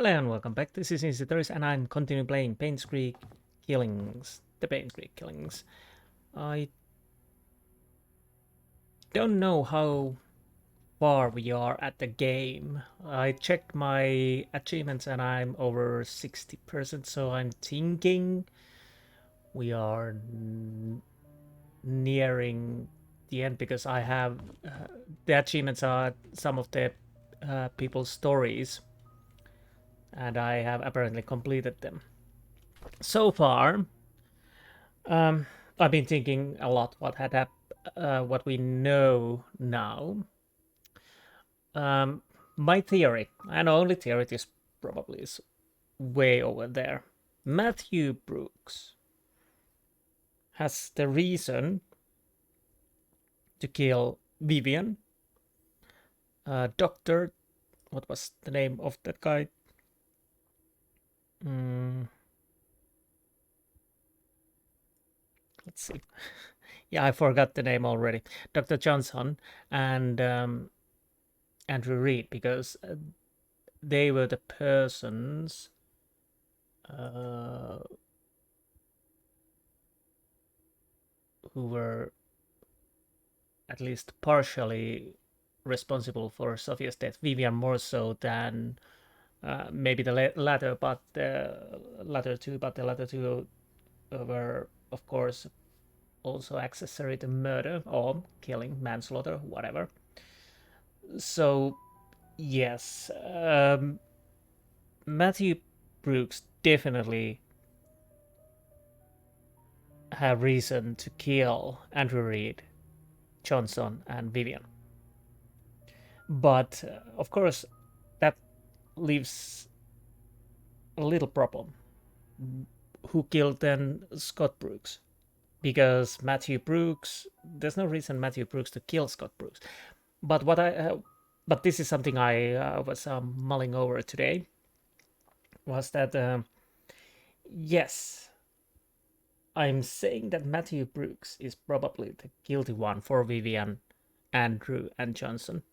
Hello and welcome back. This is Insti and I'm continuing playing Painscreek Killings. The Painscreek Killings. I don't know how far we are at the game. I checked my achievements and I'm over 60%, so I'm thinking we are nearing the end because I have the achievements are some of the people's stories and I have apparently completed them. So far, I've been thinking a lot what we know now. My theory, and only theory, this probably is way over there. Matthew Brooks has the reason to kill Vivian. Doctor, what was the name of that guy? Let's see. Yeah, I forgot the name already. Dr. Johnson and Andrew Reed, because they were the persons who were at least partially responsible for Sophia's death. Vivian more so than maybe the latter, but the latter two were, of course, also accessory to murder or killing, manslaughter, whatever. So, yes, Matthew Brooks definitely have reason to kill Andrew Reed, Johnson, and Vivian. But of course, that leaves a little problem. Who killed then Scott Brooks? Because Matthew Brooks, there's no reason Matthew Brooks to kill Scott Brooks. But but this is something I was mulling over today. Was that yes, I'm saying that Matthew Brooks is probably the guilty one for Vivian, Andrew, and Johnson.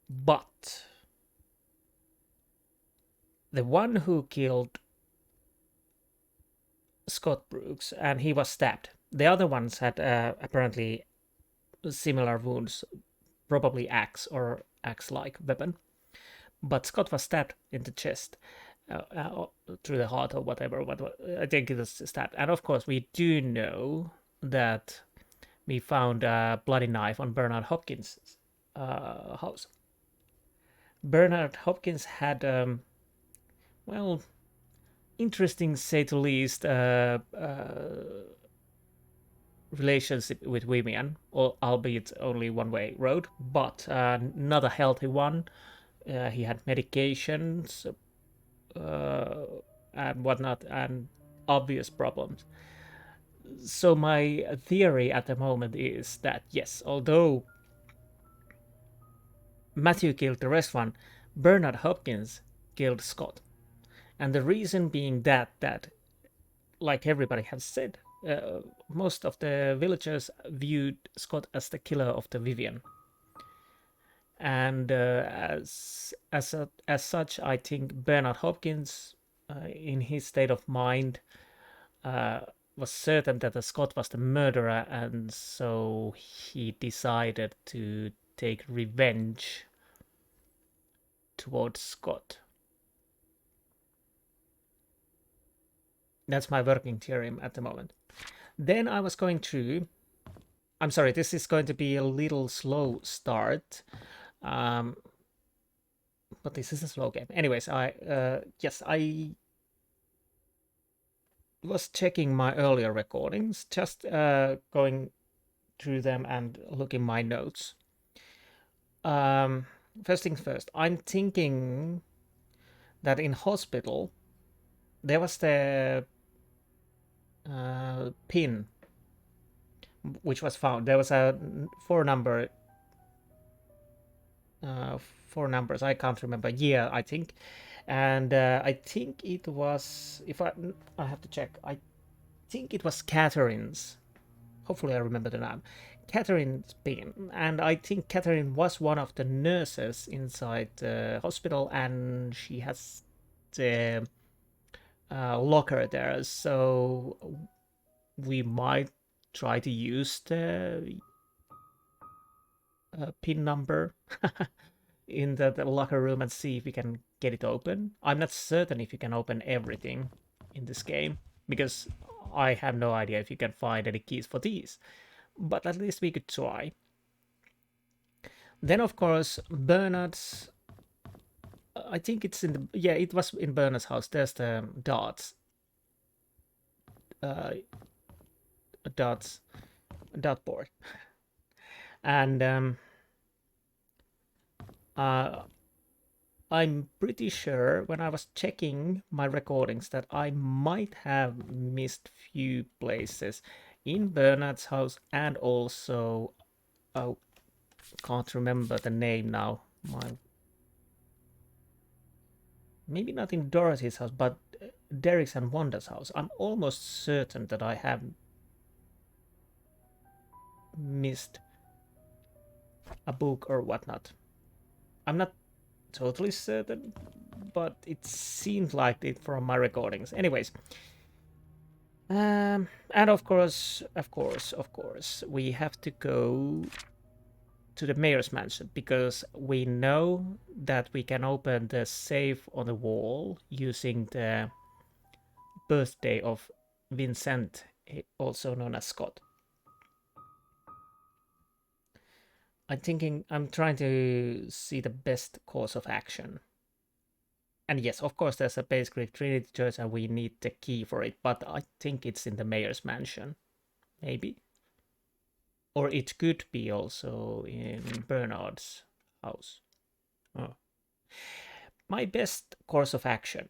But the one who killed Scott Brooks, and he was stabbed. The other ones had apparently similar wounds, probably axe or axe-like weapon. But Scott was stabbed in the chest, through the heart or whatever. I think it was stabbed. And of course, we do know that we found a bloody knife on Bernard Hopkins' house. Bernard Hopkins had, well, interesting, say the least, relationship with women, albeit only one-way road, but not a healthy one. He had medications and whatnot, and obvious problems. So my theory at the moment is that yes, although Matthew killed the rest one, Bernard Hopkins killed Scott, and the reason being that like everybody has said, most of the villagers viewed Scott as the killer of the Vivian, and as such, I think Bernard Hopkins, in his state of mind, was certain that the Scott was the murderer, and so he decided to take revenge towards Scott. That's my working theorem at the moment. Then I was going through. I'm sorry, this is going to be a little slow start. But this is a slow game. Anyways, I was checking my earlier recordings, just going through them and looking my notes. First things first, I'm thinking that in hospital there was the pin which was found. There was a four numbers. I can't remember year, I think, and I think it was. If I have to check. I think it was Catherine's. Hopefully, I remember the name. Catherine's been, and I think Catherine was one of the nurses inside the hospital, and she has the locker there, so we might try to use the pin number in the locker room and see if we can get it open. I'm not certain if you can open everything in this game, because I have no idea if you can find any keys for these, but at least we could try. Then, of course, Bernard's. I think it's in the. Yeah, it was in Bernard's house. There's the darts. Uh, darts. Dartboard. And uh, I'm pretty sure when I was checking my recordings that I might have missed few places in Bernard's house, and also, oh, can't remember the name now. Maybe not in Dorothy's house, but Derek's and Wanda's house. I'm almost certain that I have missed a book or whatnot. I'm not totally certain, but it seemed like it from my recordings. Anyways, and of course, we have to go to the mayor's mansion, because we know that we can open the safe on the wall using the birthday of Vincent, also known as Scott. I'm trying to see the best course of action. And yes, of course, there's a Painscreek Trinity Church and we need the key for it, but I think it's in the mayor's mansion. Maybe. Or it could be also in Bernard's house. Oh. My best course of action.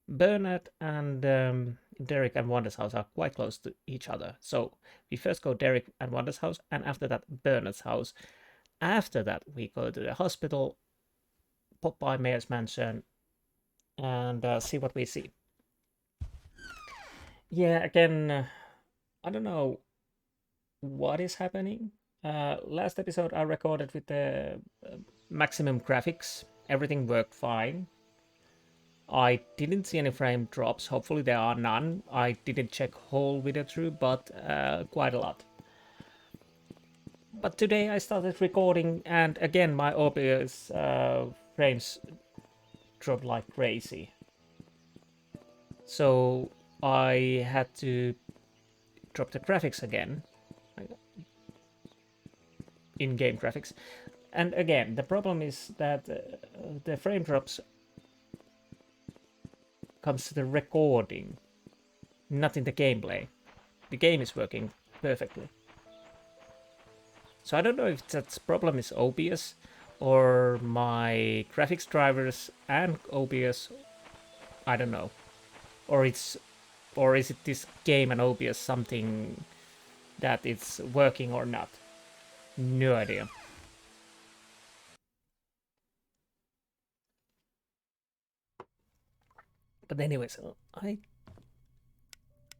Bernard and Derek and Wanda's house are quite close to each other. So we first go Derek and Wanda's house, and after that, Bernard's house. After that, we go to the hospital, pop by Mayor's Mansion, and see what we see. Yeah, again, I don't know what is happening. Last episode I recorded with the maximum graphics. Everything worked fine. I didn't see any frame drops. Hopefully there are none. I didn't check whole video through, but quite a lot. But today I started recording, and again my OBS frames dropped like crazy. So I had to drop the graphics again, in-game graphics. And again, the problem is that the frame drops comes to the recording, not in the gameplay. The game is working perfectly. So I don't know if that problem is OBS or my graphics drivers and OBS. I don't know. Or is it this game and OBS something that it's working or not? No idea. But anyways,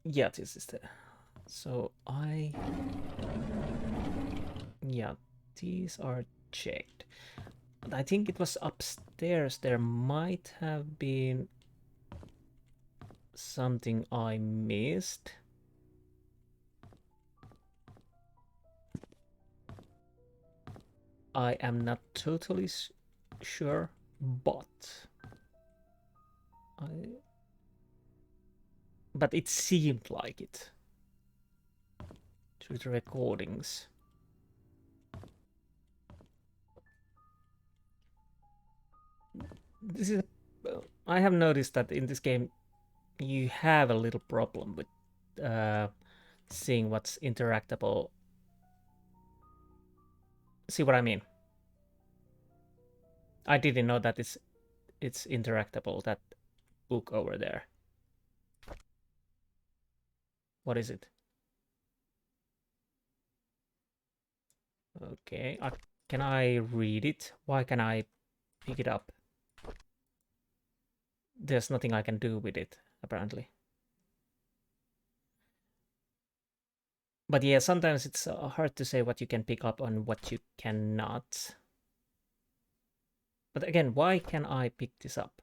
yeah, this is the. So yeah, these are checked. But I think it was upstairs. There might have been something I missed. I am not totally sure, but it seemed like it through the recordings. This is. I have noticed that in this game you have a little problem with seeing what's interactable. See what I mean? I didn't know that it's interactable, that book over there. What is it? Okay, can I read it? Why can I pick it up? There's nothing I can do with it, apparently. But yeah, sometimes it's hard to say what you can pick up on what you cannot. But again, why can I pick this up?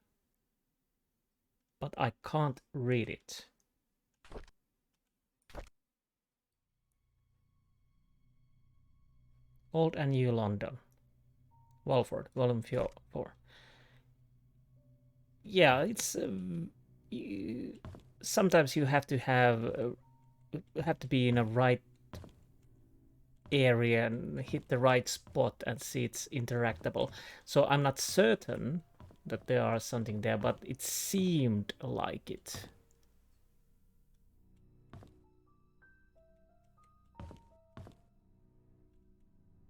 But I can't read it. Old and New London. Walford, volume 4. Yeah, it's sometimes you have to have to be in a right area and hit the right spot and see it's interactable. So I'm not certain that there are something there, but it seemed like it.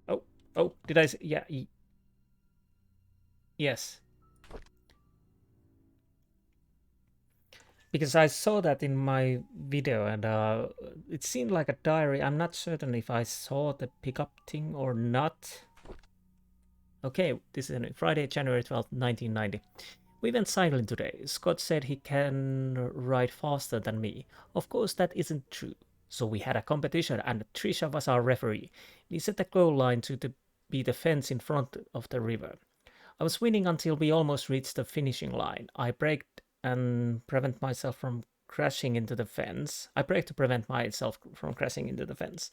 Oh, oh, did I say? Yeah, yes. Because I saw that in my video and it seemed like a diary. I'm not certain if I saw the pickup thing or not. Okay, this is Friday, January 12th, 1990. We went cycling today. Scott said he can ride faster than me. Of course, that isn't true. So we had a competition and Trisha was our referee. We set the goal line be the fence in front of the river. I was winning until we almost reached the finishing line. I braked and prevent myself from crashing into the fence. I braked to prevent myself from crashing into the fence.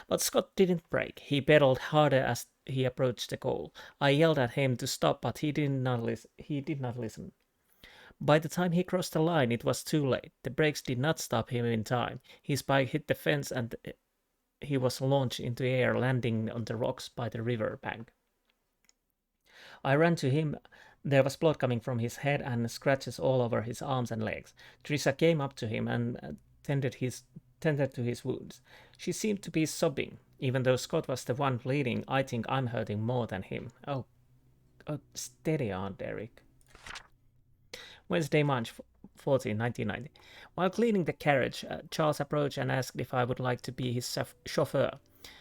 But Scott didn't brake. He pedaled harder as he approached the goal. I yelled at him to stop, but he did not listen. By the time he crossed the line, it was too late. The brakes did not stop him in time. His bike hit the fence and he was launched into air, landing on the rocks by the river bank. I ran to him. There was blood coming from his head and scratches all over his arms and legs. Teresa came up to him and tended to his wounds. She seemed to be sobbing. Even though Scott was the one bleeding, I think I'm hurting more than him. Oh, steady on, Derek. Wednesday, March 14, 1990. While cleaning the carriage, Charles approached and asked if I would like to be his chauffeur.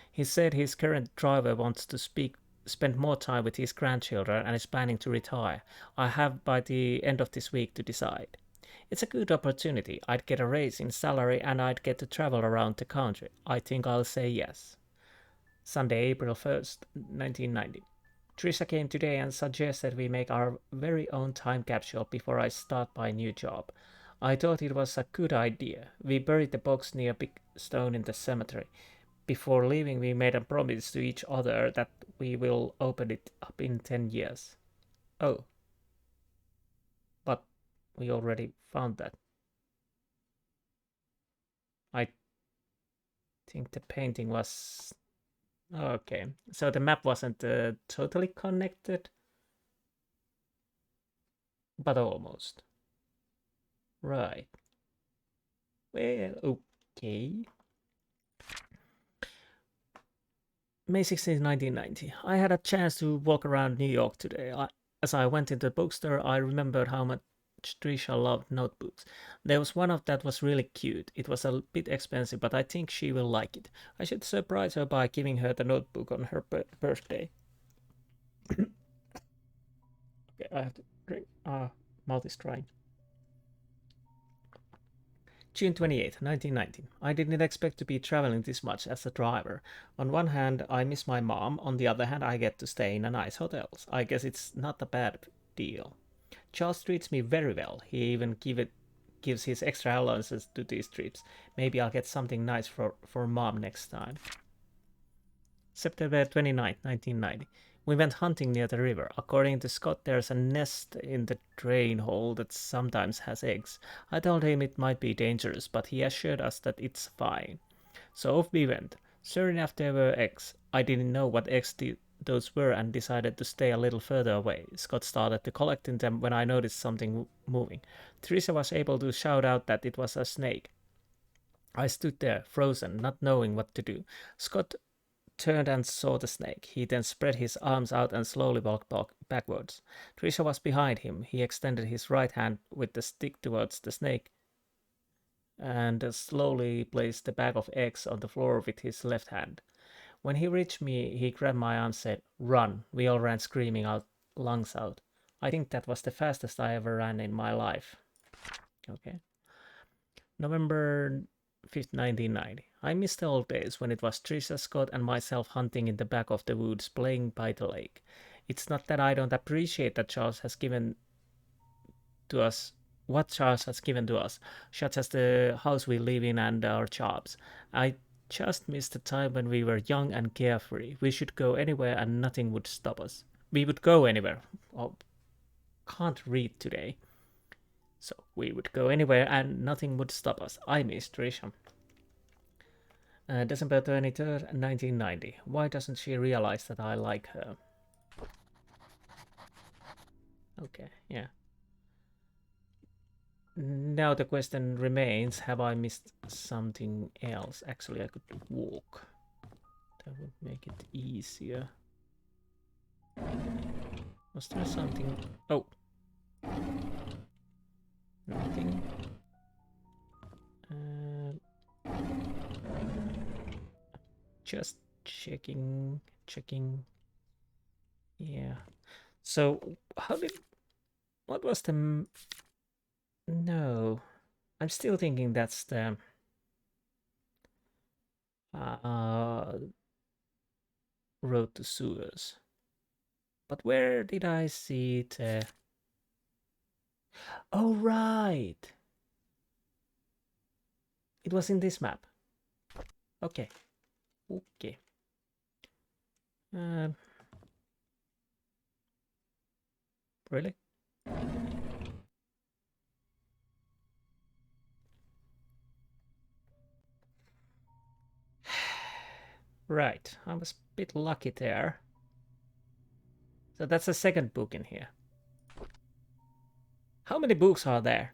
He said his current driver wants to spend more time with his grandchildren and is planning to retire. I have by the end of this week to decide. It's a good opportunity. I'd get a raise in salary and I'd get to travel around the country. I think I'll say yes. Sunday, April 1st, 1990. Trisha came today and suggested we make our very own time capsule before I start my new job. I thought it was a good idea. We buried the box near a big stone in the cemetery. Before leaving, we made a promise to each other that we will open it up in 10 years. Oh, but we already found that. I think the painting was... Okay, so the map wasn't totally connected, but almost. Right. Well, okay. May 16, 1990. I had a chance to walk around New York today. As I went into the bookstore, I remembered how much Trisha loved notebooks. There was one of that was really cute. It was a bit expensive, but I think she will like it. I should surprise her by giving her the notebook on her birthday. Okay, I have to drink. Mouth is dry. June 28, 1990. I didn't expect to be traveling this much as a driver. On one hand, I miss my mom. On the other hand, I get to stay in a nice hotels. I guess it's not a bad deal. Charles treats me very well. He even gives his extra allowances to these trips. Maybe I'll get something nice for mom next time. September 29, 1990. We went hunting near the river. According to Scott, there's a nest in the drain hole that sometimes has eggs. I told him it might be dangerous, but he assured us that it's fine. So off we went. Sure enough, there were eggs. I didn't know what eggs those were and decided to stay a little further away. Scott started to collecting them when I noticed something moving. Teresa was able to shout out that it was a snake. I stood there, frozen, not knowing what to do. Scott turned and saw the snake. He then spread his arms out and slowly walked backwards. Trisha was behind him. He extended his right hand with the stick towards the snake and slowly placed the bag of eggs on the floor with his left hand. When he reached me, he grabbed my arm and said, "Run." We all ran screaming out, lungs out. I think that was the fastest I ever ran in my life. Okay. November 5th, 1990. I miss the old days when it was Trisha, Scott, and myself hunting in the back of the woods, playing by the lake. It's not that I don't appreciate that Charles has given to us what Charles has given to us, such as the house we live in and our jobs. I just miss the time when we were young and carefree. We should go anywhere and nothing would stop us. We would go anywhere. Oh, can't read today. So we would go anywhere and nothing would stop us. I miss Trisha. December 23rd, 1990. Why doesn't she realize that I like her? Okay, yeah. Now the question remains, have I missed something else? Actually, I could walk. That would make it easier. Was there something? Oh. Nothing. Just checking. Yeah. So, what was the... No. I'm still thinking that's the... Road to Sewers. But where did I see it? Oh, right. It was in this map. Okay. Okay. Really? Right. I was a bit lucky there. So that's the second book in here. How many books are there?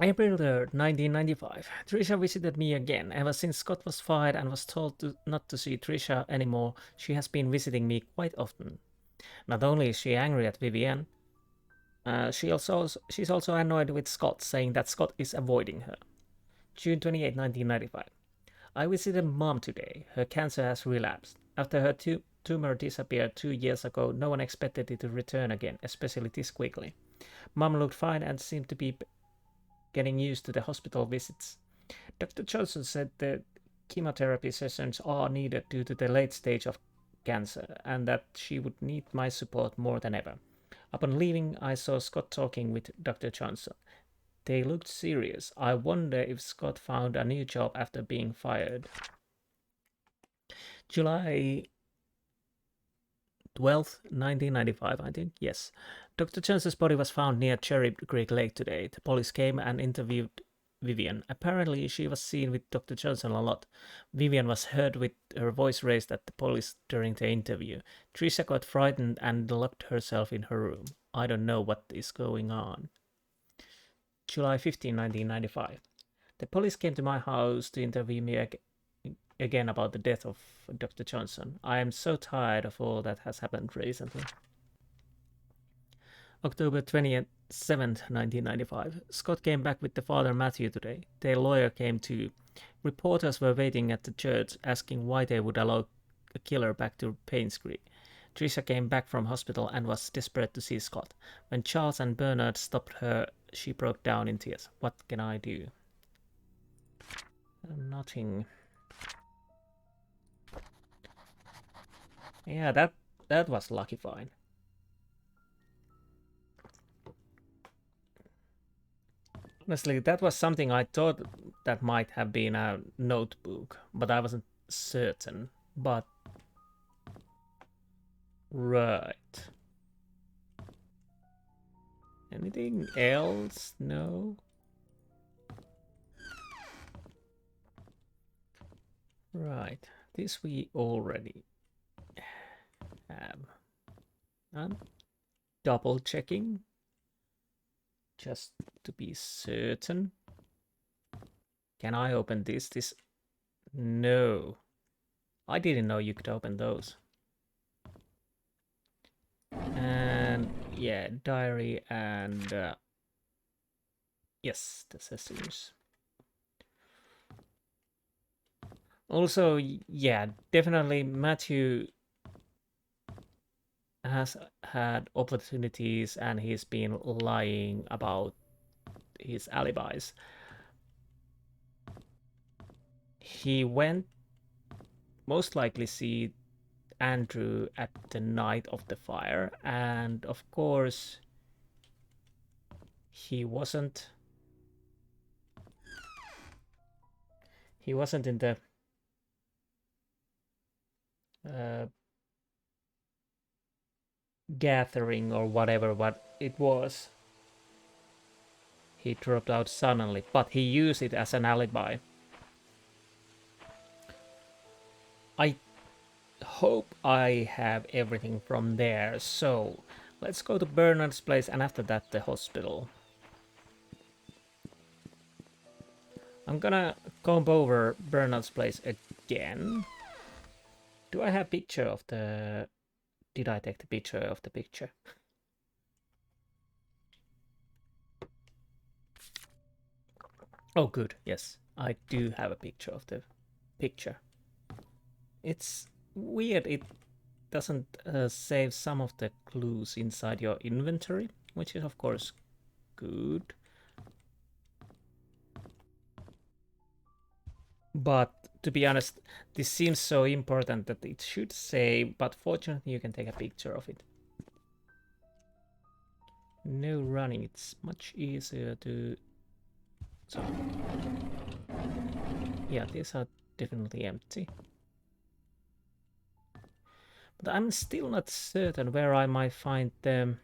April 3rd, 1995. Trisha visited me again. Ever since Scott was fired and was told not to see Trisha anymore, she has been visiting me quite often. Not only is she angry at Vivian, she's also annoyed with Scott, saying that Scott is avoiding her. June 28, 1995. I visited Mom today. Her cancer has relapsed. After her tumor disappeared 2 years ago, no one expected it to return again, especially this quickly. Mom looked fine and seemed to be getting used to the hospital visits. Dr. Johnson said that chemotherapy sessions are needed due to the late stage of cancer and that she would need my support more than ever. Upon leaving, I saw Scott talking with Dr. Johnson. They looked serious. I wonder if Scott found a new job after being fired. July 12th, 1995, I think. Yes. Dr. Johnson's body was found near Cherry Creek Lake today. The police came and interviewed Vivian. Apparently, she was seen with Dr. Johnson a lot. Vivian was heard with her voice raised at the police during the interview. Trisha got frightened and locked herself in her room. I don't know what is going on. July 15, 1995. The police came to my house to interview me again about the death of Dr. Johnson. I am so tired of all that has happened recently. October 27th, 1995. Scott came back with the father Matthew today. Their lawyer came too. Reporters were waiting at the church asking why they would allow a killer back to Painscreek. Trisha came back from hospital and was desperate to see Scott. When Charles and Bernard stopped her, she broke down in tears. What can I do? Nothing. Yeah, that was lucky fine. Honestly, that was something I thought that might have been a notebook, but I wasn't certain. But right. Anything else? No. Right. This we already have. I'm double checking just to be certain. Can I open this? No. I didn't know you could open those. And yeah, diary and yes, the sessions. Also, yeah, definitely Matthew has had opportunities and he's been lying about his alibis. He went most likely see Andrew at the night of the fire, and of course he wasn't in the uh, gathering or whatever what it was. He dropped out suddenly, but he used it as an alibi. I hope I have everything from there, so let's go to Bernard's place and after that the hospital. I'm gonna comb over Bernard's place again. Do I have picture of the... Did I take the picture of the picture? Oh, good. Yes, I do have a picture of the picture. It's weird. It doesn't save some of the clues inside your inventory, which is of course good. But to be honest, this seems so important that it should save, but fortunately you can take a picture of it. No running, it's much easier to... So, yeah, these are definitely empty. But I'm still not certain where I might find them.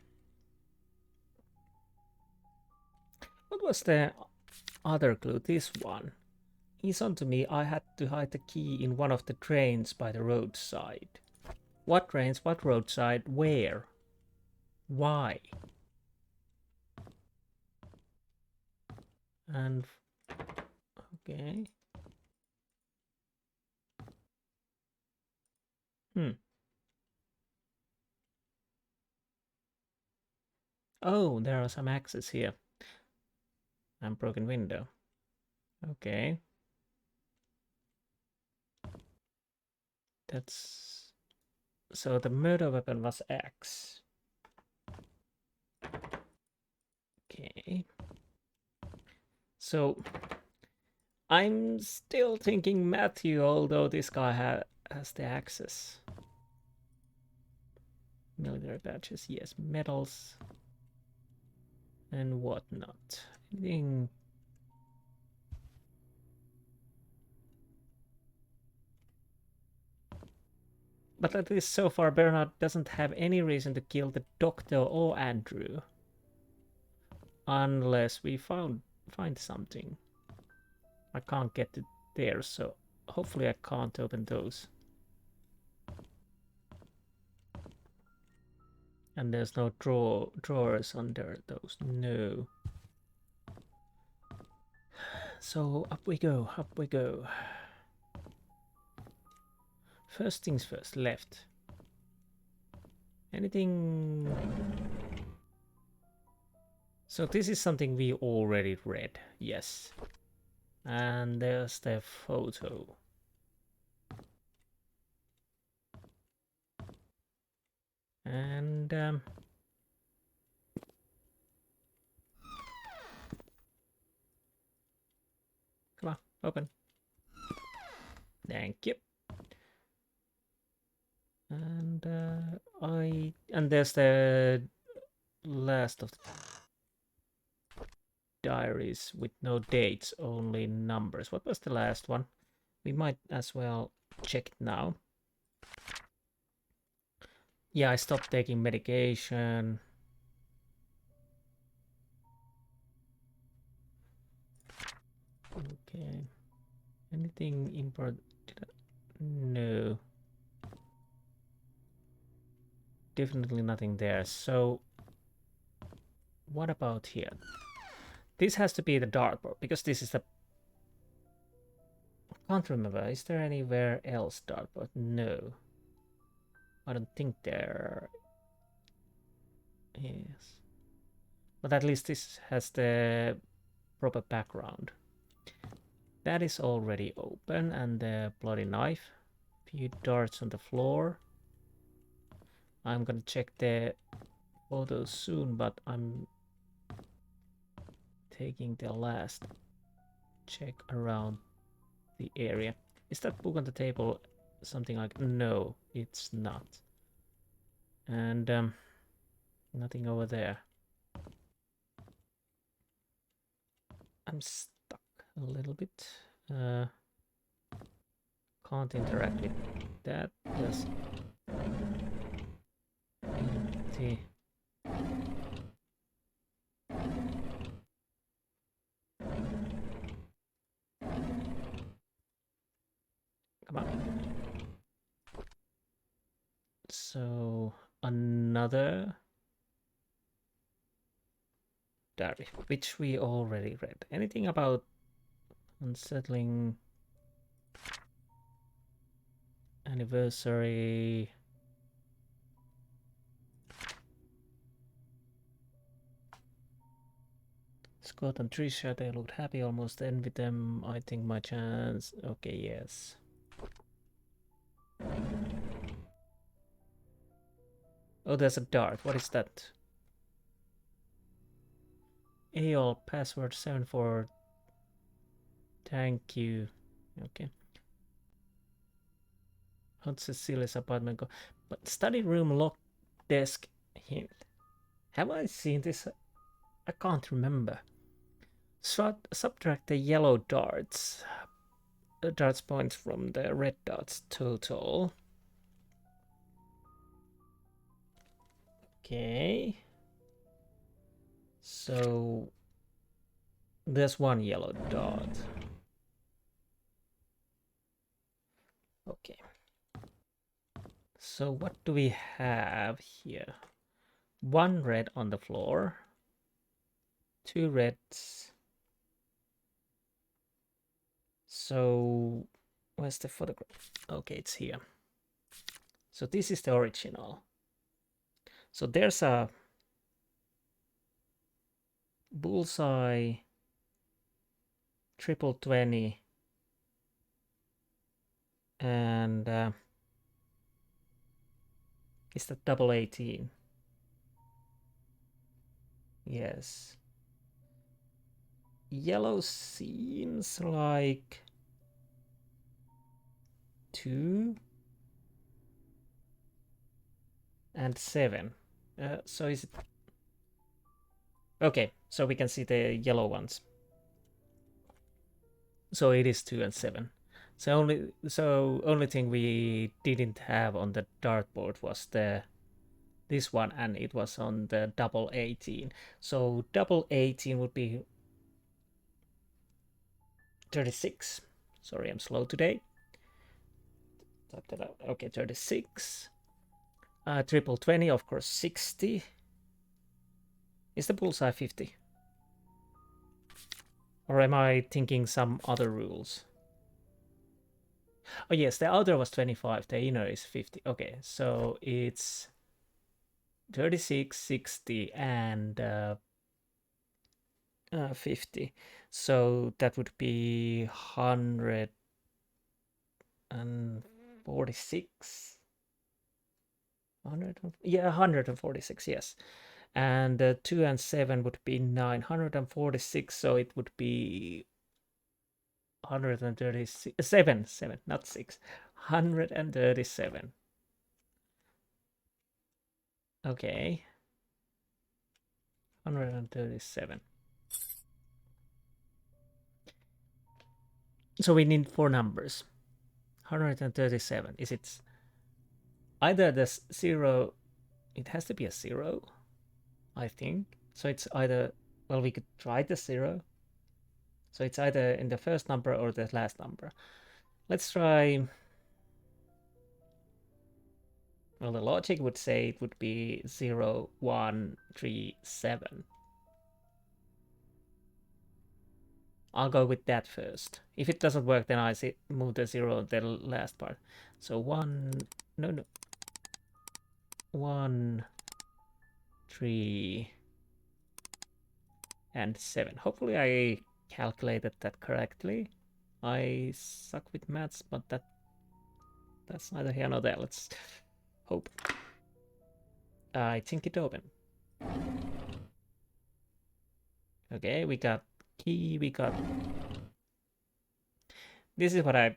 What was the other clue? This one. He's on to me. I had to hide the key in one of the drains by the roadside. What drains? What roadside? Where? Why? And... okay. Oh, there are some axes here. And broken window. Okay. That's... so the murder weapon was axe. Okay. So I'm still thinking Matthew, although this guy has the axes. Military badges, yes, medals and whatnot. Anything... but at least so far Bernard doesn't have any reason to kill the doctor or Andrew. Unless we find something. I can't get it there, so hopefully I can't open those. And there's no drawers under those. No. So up we go, up we go. First things first, left. Anything... so this is something we already read, yes. And there's the photo. And come on, open. Thank you. And and there's the last of the diaries with no dates, only numbers. What was the last one? We might as well check it now. Yeah, I stopped taking medication. Okay. Anything important? No. Definitely nothing there. So, what about here? This has to be the dartboard, because this is the... I can't remember. Is there anywhere else dartboard? No. I don't think there is. But at least this has the proper background. That is already open, and the bloody knife. Few darts on the floor. I'm gonna check the photos soon, but I'm taking the last check around the area. Is that book on the table something like... No, it's not. And nothing over there. I'm stuck a little bit. Can't interact with that. Yes. Empty. Come on. So another diary, which we already read. Anything about unsettling anniversary? Scott and Trisha, they looked happy, almost envy them. I think my chance. Okay, yes. Oh, there's a dart. What is that? AOL password 74. Thank you. Okay. How'd Cecilia's apartment go? But study room lock desk hint. Have I seen this? I can't remember. Subtract the yellow darts. The darts points from the red dots total. Okay. So there's one yellow dot. Okay. So what do we have here? One red on the floor. Two reds. So where's the photograph? Okay, it's here. So this is the original. So there's a bullseye, triple 20, and is that double 18? Yes. Yellow seems like 2 and 7. So is it... Okay, so we can see the yellow ones. So it is 2 and 7. So only thing we didn't have on the dartboard was this one, and it was on the double 18. So double 18 would be 36. Sorry, I'm slow today. Type that out. Okay, 36. Triple 20, of course, 60. Is the bullseye 50? Or am I thinking some other rules? Oh yes, the outer was 25, the inner is 50. Okay, so it's 36, 60, and 50. So that would be 146. 146, yes. And 2 and 7 would be 946, so it would be 137, 7, not 6. 137. Okay. 137. So we need 4 numbers. 137. Is it either the 0? It has to be a 0, I think. So it's either... Well, we could try the 0. So it's either in the first number or the last number. Let's try... Well, the logic would say it would be 0, 1, 3, 7. I'll go with that first. If it doesn't work, then I move the 0 to the last part. So 1, no. 1, 3, and 7. Hopefully I calculated that correctly. I suck with maths, but that's neither here nor there. Let's hope. I think it open. Okay, we got key, we got This is what I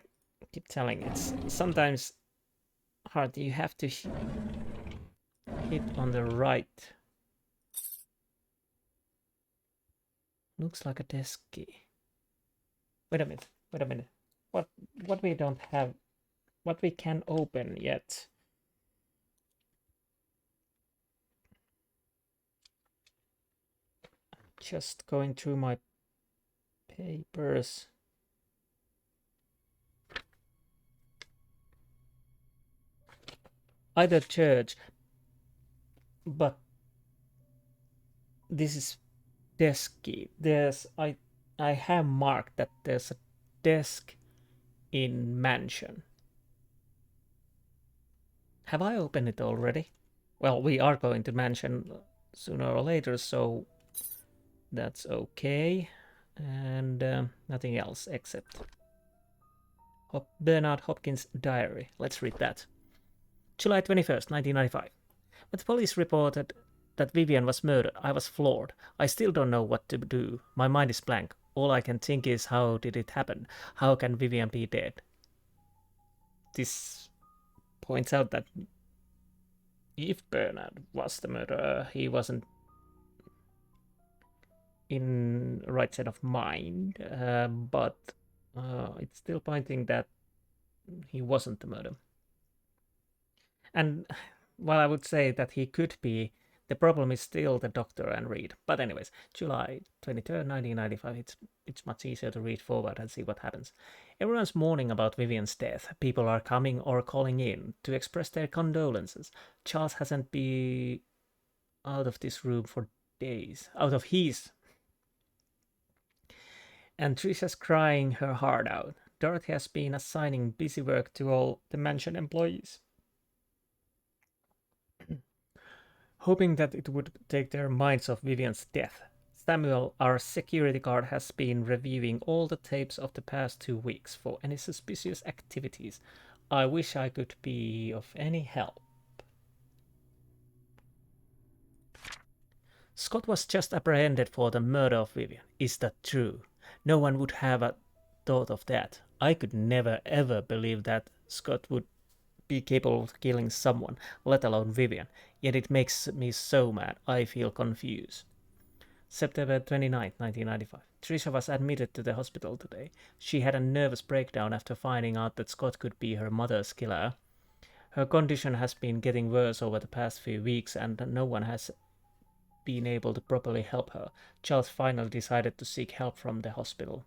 keep telling. It's sometimes hard. You have to hit on the right. Looks like a desk key. Wait a minute. Wait a minute. What we don't have, what we can open yet? Just going through my papers. Either church, but this is desk key. I have marked that there's a desk in mansion. Have I opened it already? Well, we are going to mansion sooner or later, so that's okay. And nothing else except Bernard Hopkins' diary. Let's read that. July 21st, 1995. When the police reported that Vivian was murdered, I was floored. I still don't know what to do. My mind is blank. All I can think is, how did it happen? How can Vivian be dead? This points out that if Bernard was the murderer, he wasn't in right state of mind, but it's still pointing that he wasn't the murderer. And while I would say that he could be, the problem is still the doctor and Reed. But anyways, July 23rd, 1995, it's much easier to read forward and see what happens. Everyone's mourning about Vivian's death. People are coming or calling in to express their condolences. Charles hasn't been out of this room for days. Out of his. And Trisha's crying her heart out. Dorothy has been assigning busy work to all the mansion employees, hoping that it would take their minds off Vivian's death. Samuel, our security guard, has been reviewing all the tapes of the past 2 weeks for any suspicious activities. I wish I could be of any help. Scott was just apprehended for the murder of Vivian. Is that true? No one would have thought of that. I could never ever believe that Scott would be capable of killing someone, let alone Vivian. Yet it makes me so mad. I feel confused. September 29th, 1995. Trisha was admitted to the hospital today. She had a nervous breakdown after finding out that Scott could be her mother's killer. Her condition has been getting worse over the past few weeks, and no one has been able to properly help her. Charles finally decided to seek help from the hospital.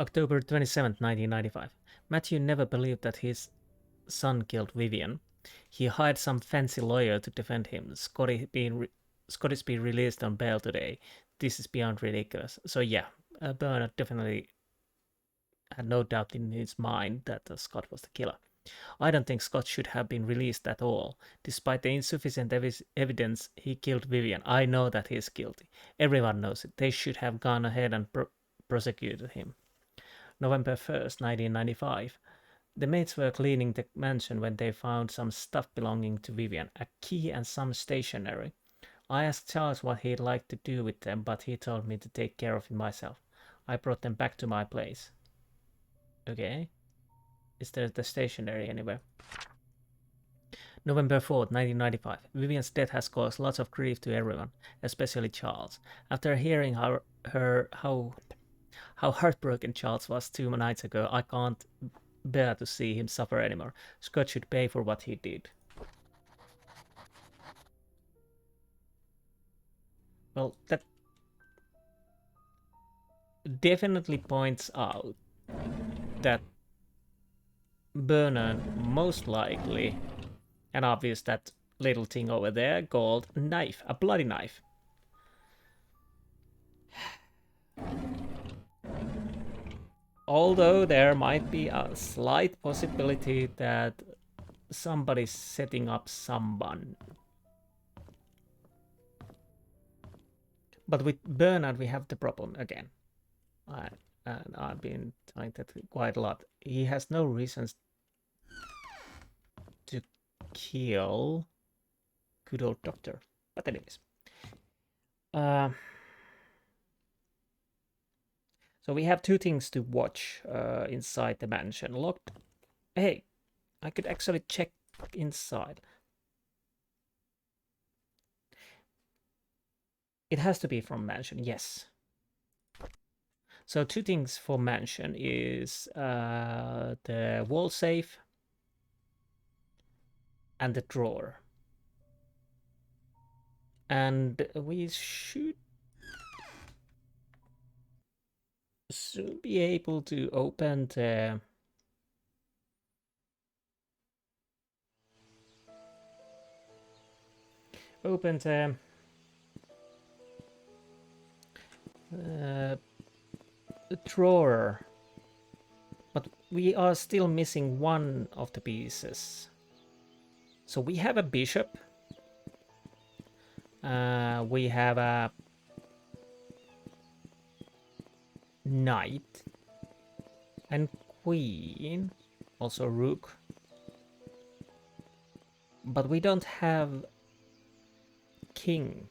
October 27th, 1995. Matthew never believed that his son killed Vivian. He hired some fancy lawyer to defend him. Scott is being released on bail today. This is beyond ridiculous. So yeah, Bernard definitely had no doubt in his mind that Scott was the killer. I don't think Scott should have been released at all. Despite the insufficient evidence, he killed Vivian. I know that he is guilty. Everyone knows it. They should have gone ahead and prosecuted him. November 1st, 1995. The maids were cleaning the mansion when they found some stuff belonging to Vivian, a key and some stationery. I asked Charles what he'd like to do with them, but he told me to take care of it myself. I brought them back to my place. Okay. Is there the stationery anywhere? November 4th, 1995. Vivian's death has caused lots of grief to everyone, especially Charles. After hearing how heartbroken Charles was 2 nights ago, I can't bear to see him suffer anymore. Scott should pay for what he did. Well, that definitely points out that Bernard most likely, and obvious that little thing over there called knife, a bloody knife. Although there might be a slight possibility that somebody's setting up someone. But with Bernard, we have the problem again. And I've been trying that quite a lot. He has no reasons to kill good old doctor. But anyways. So we have two things to watch inside the mansion. Locked. Hey, I could actually check inside. It has to be from mansion, yes. So two things for mansion is the wall safe and the drawer. And we should soon be able to open the drawer, but we are still missing one of the pieces. So we have a bishop, we have a knight and queen, also rook, but we don't have king.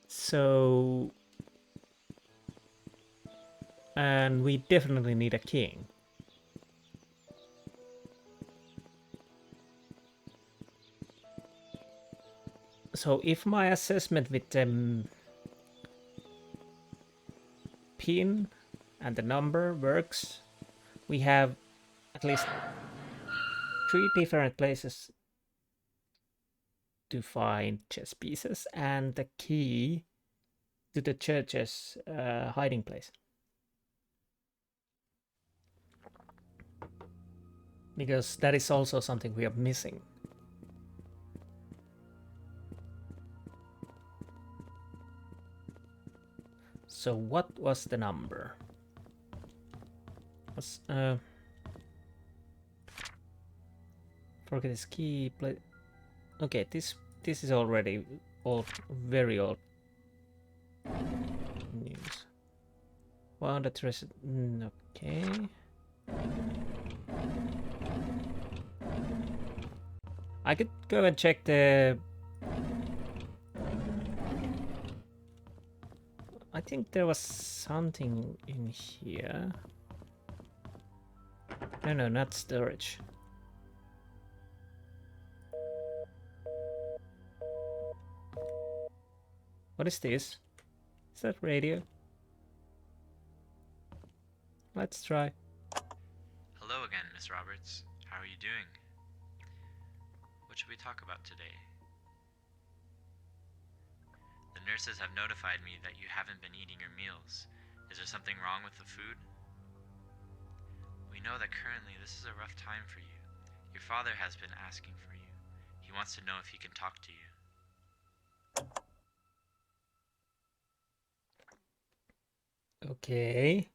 So, and we definitely need a king. So if my assessment with the pin and the number works, we have at least 3 different places to find chess pieces and the key to the church's hiding place. Because that is also something we are missing. So what was the number? Was forget his key. Play. Okay, this is already old, very old news. Well, that's okay. I could go and check the. I think there was something in here. No, not storage. What is this? Is that radio? Let's try. Hello again, Miss Roberts. How are you doing? What should we talk about today? The nurses have notified me that you haven't been eating your meals. Is there something wrong with the food? We know that currently this is a rough time for you. Your father has been asking for you. He wants to know if he can talk to you. Okay.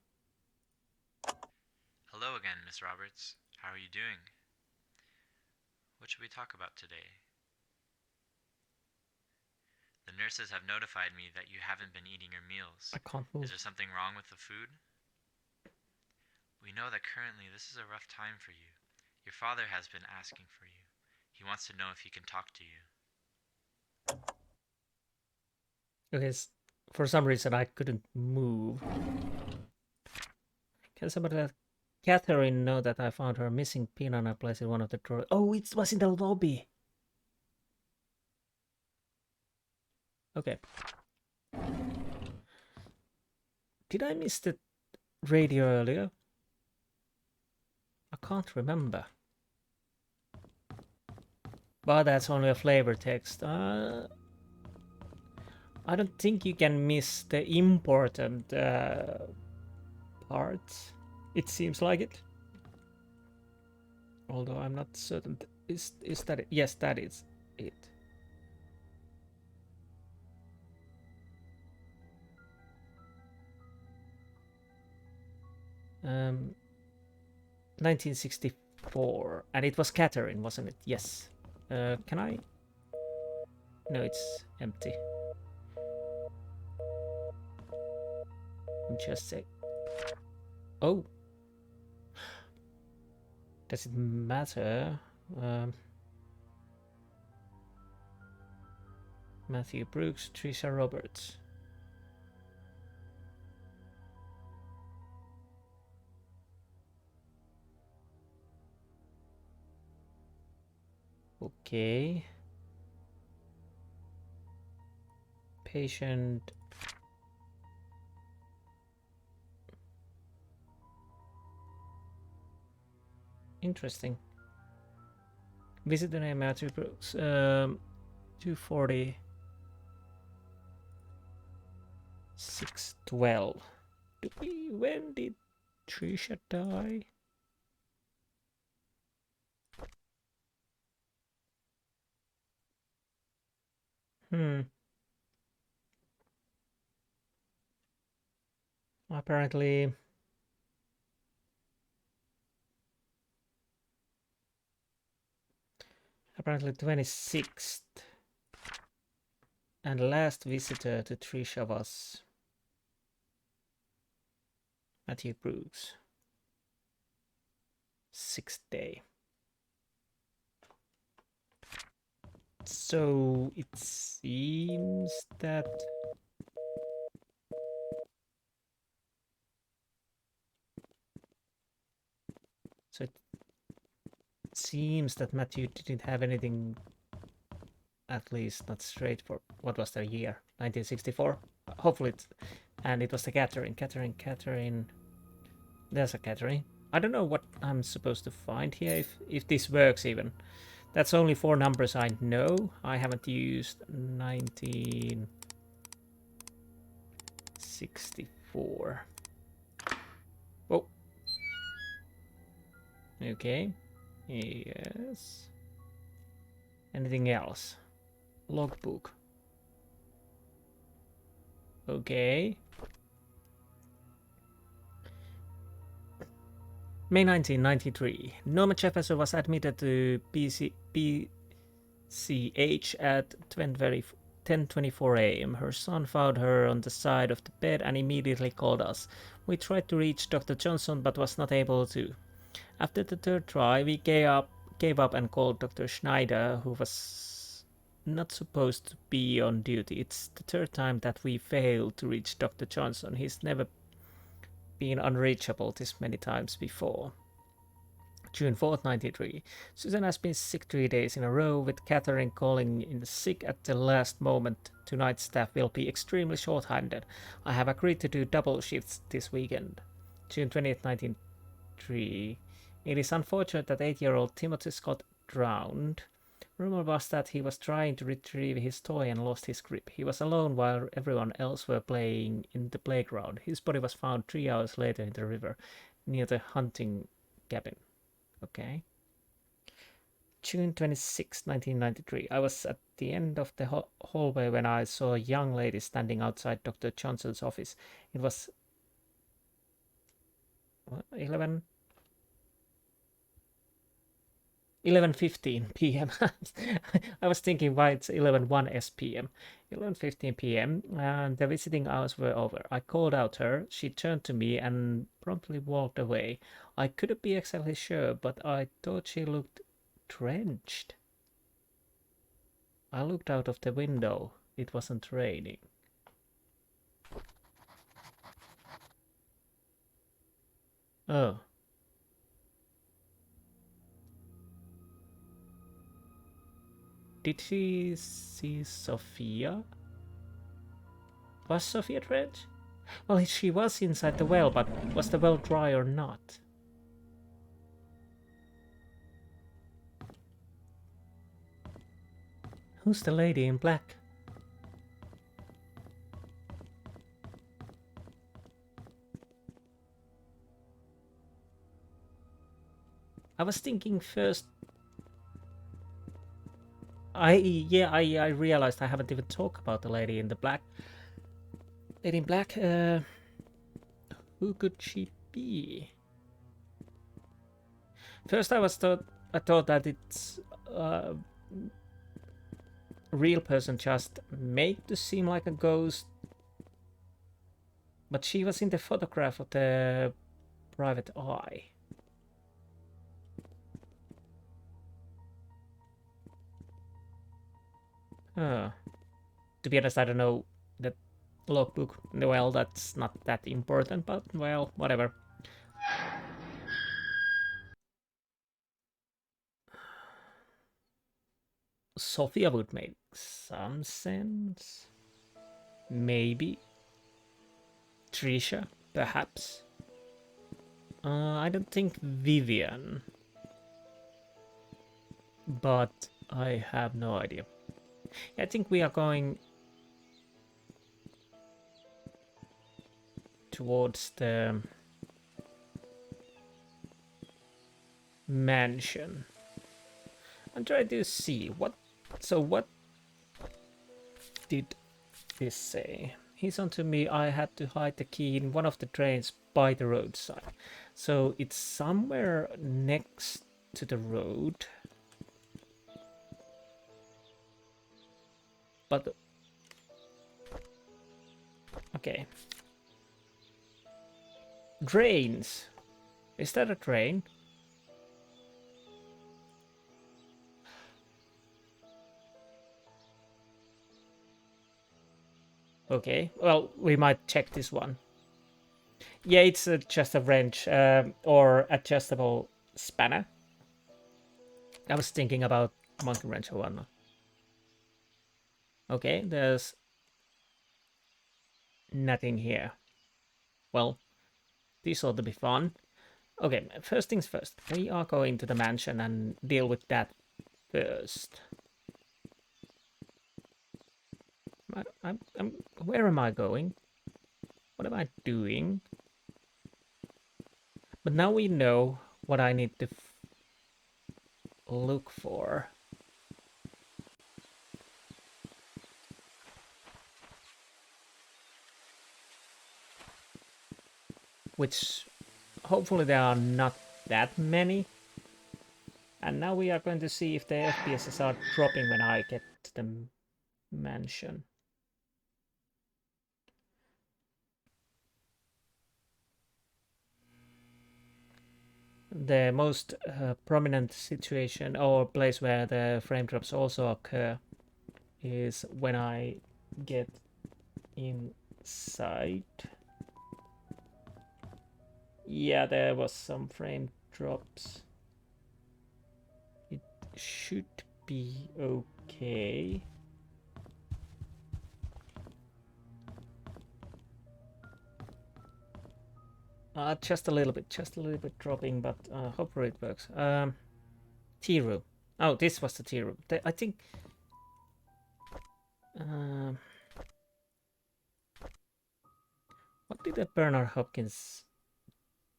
Hello again, Miss Roberts. How are you doing? What should we talk about today? The nurses have notified me that you haven't been eating your meals. I can't move. Is there something wrong with the food? We know that currently this is a rough time for you. Your father has been asking for you. He wants to know if he can talk to you. Okay, for some reason I couldn't move. Can somebody let Catherine know that I found her missing pin on a place in one of the drawers? Oh, it was in the lobby. Okay. Did I miss the radio earlier? I can't remember. But that's only a flavor text. I don't think you can miss the important parts. It seems like it. Although I'm not certain. Is that it? Yes, that is it. 1964, and it was Catherine, wasn't it? Yes. Can I? No, it's empty. Just say. Oh. Does it matter? Matthew Brooks, Trisha Roberts. Okay. Patient. Interesting. Visitor name Matthew Brooks. 240. 612. When did Trisha die? Apparently apparently 26th. And last visitor to Trisha was Matthew Brooks. 6th day. So it seems that Matthew didn't have anything, at least not straight, for what was the year? 1964? Hopefully it's, and it was the Catherine. There's a Catherine. I don't know what I'm supposed to find here, if this works even. That's only 4 numbers I know. I haven't used 1964. Oh. Okay. Yes. Anything else? Logbook. Okay. May 1993. Norma Jefferson was admitted to PCH at 10:24 a.m. Her son found her on the side of the bed and immediately called us. We tried to reach Dr. Johnson but was not able to. After the 3rd try, we gave up and called Dr. Schneider, who was not supposed to be on duty. It's the 3rd time that we failed to reach Dr. Johnson. He's never been unreachable this many times before. June 4th, 93. Susan has been sick 3 days in a row, with Catherine calling in sick at the last moment. Tonight's staff will be extremely short-handed. I have agreed to do double shifts this weekend. June 20th, 93. It is unfortunate that 8-year-old Timothy Scott drowned. Rumor was that he was trying to retrieve his toy and lost his grip. He was alone while everyone else were playing in the playground. His body was found 3 hours later in the river, near the hunting cabin. Okay. June 26, 1993. I was at the end of the hallway when I saw a young lady standing outside Dr. Johnson's office. It was 11:15 p.m. I was thinking why it's 11:01 p.m. 11:15 p.m. and the visiting hours were over. I called out her. She turned to me and promptly walked away. I couldn't be exactly sure, but I thought she looked drenched. I looked out of the window. It wasn't raining. Oh. Did she see Sophia? Was Sophia drenched? Well, she was inside the well, but was the well dry or not? Who's the lady in black? I was thinking first. I realized I haven't even talked about the lady in the black. Lady in black. Who could she be? First, I thought that it's a real person just made to seem like a ghost, but she was in the photograph of the private eye. To be honest, I don't know the logbook. Well, that's not that important, but well, whatever. Sophia would make some sense. Maybe. Trisha, perhaps. I don't think Vivian. But I have no idea. I think we are going towards the mansion. I'm trying to see what. So what did this say? He's on to me. I had to hide the key in one of the drains by the roadside. So it's somewhere next to the road. But okay. Drains. Is that a drain? Okay, well, we might check this one. Yeah, it's just a wrench or adjustable spanner. I was thinking about monkey wrench or whatnot. Okay, there's nothing here. Well, this ought to be fun. Okay, first things first. We are going to the mansion and deal with that first. Where am I going? What am I doing? But now we know what I need to look for. Which, hopefully there are not that many. And now we are going to see if the FPSs are dropping when I get to the mansion. The most prominent situation or place where the frame drops also occur is when I get inside. Yeah, there was some frame drops. It should be okay. Just a little bit dropping, but hopefully it works. Tea room. Oh, this was the tea room. I think. What did the Bernard Hopkins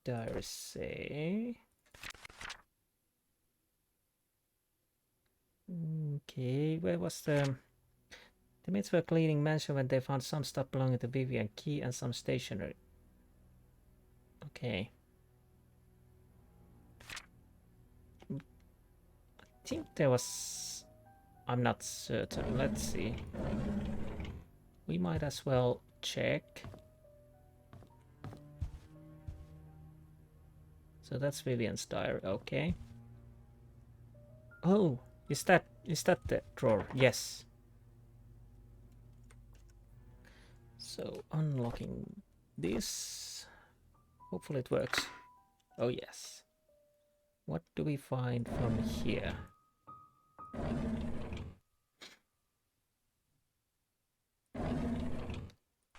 diary say? Okay, where was the mates were cleaning mansion when they found some stuff belonging to Vivian, key and some stationery. Okay. I think there was... I'm not certain. Let's see. We might as well check. So that's Vivian's diary. Okay. Oh, is that the drawer? Yes. So unlocking this. Hopefully it works. Oh yes. What do we find from here?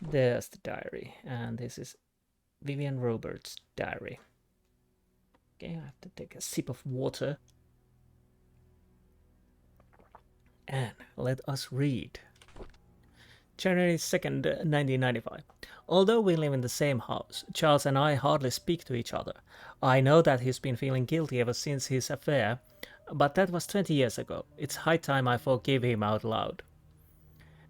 There's the diary, and this is Vivian Roberts' diary. Okay, I have to take a sip of water. And let us read. January 2nd, 1995. Although we live in the same house, Charles and I hardly speak to each other. I know that he's been feeling guilty ever since his affair, but that was 20 years ago. It's high time I forgive him out loud.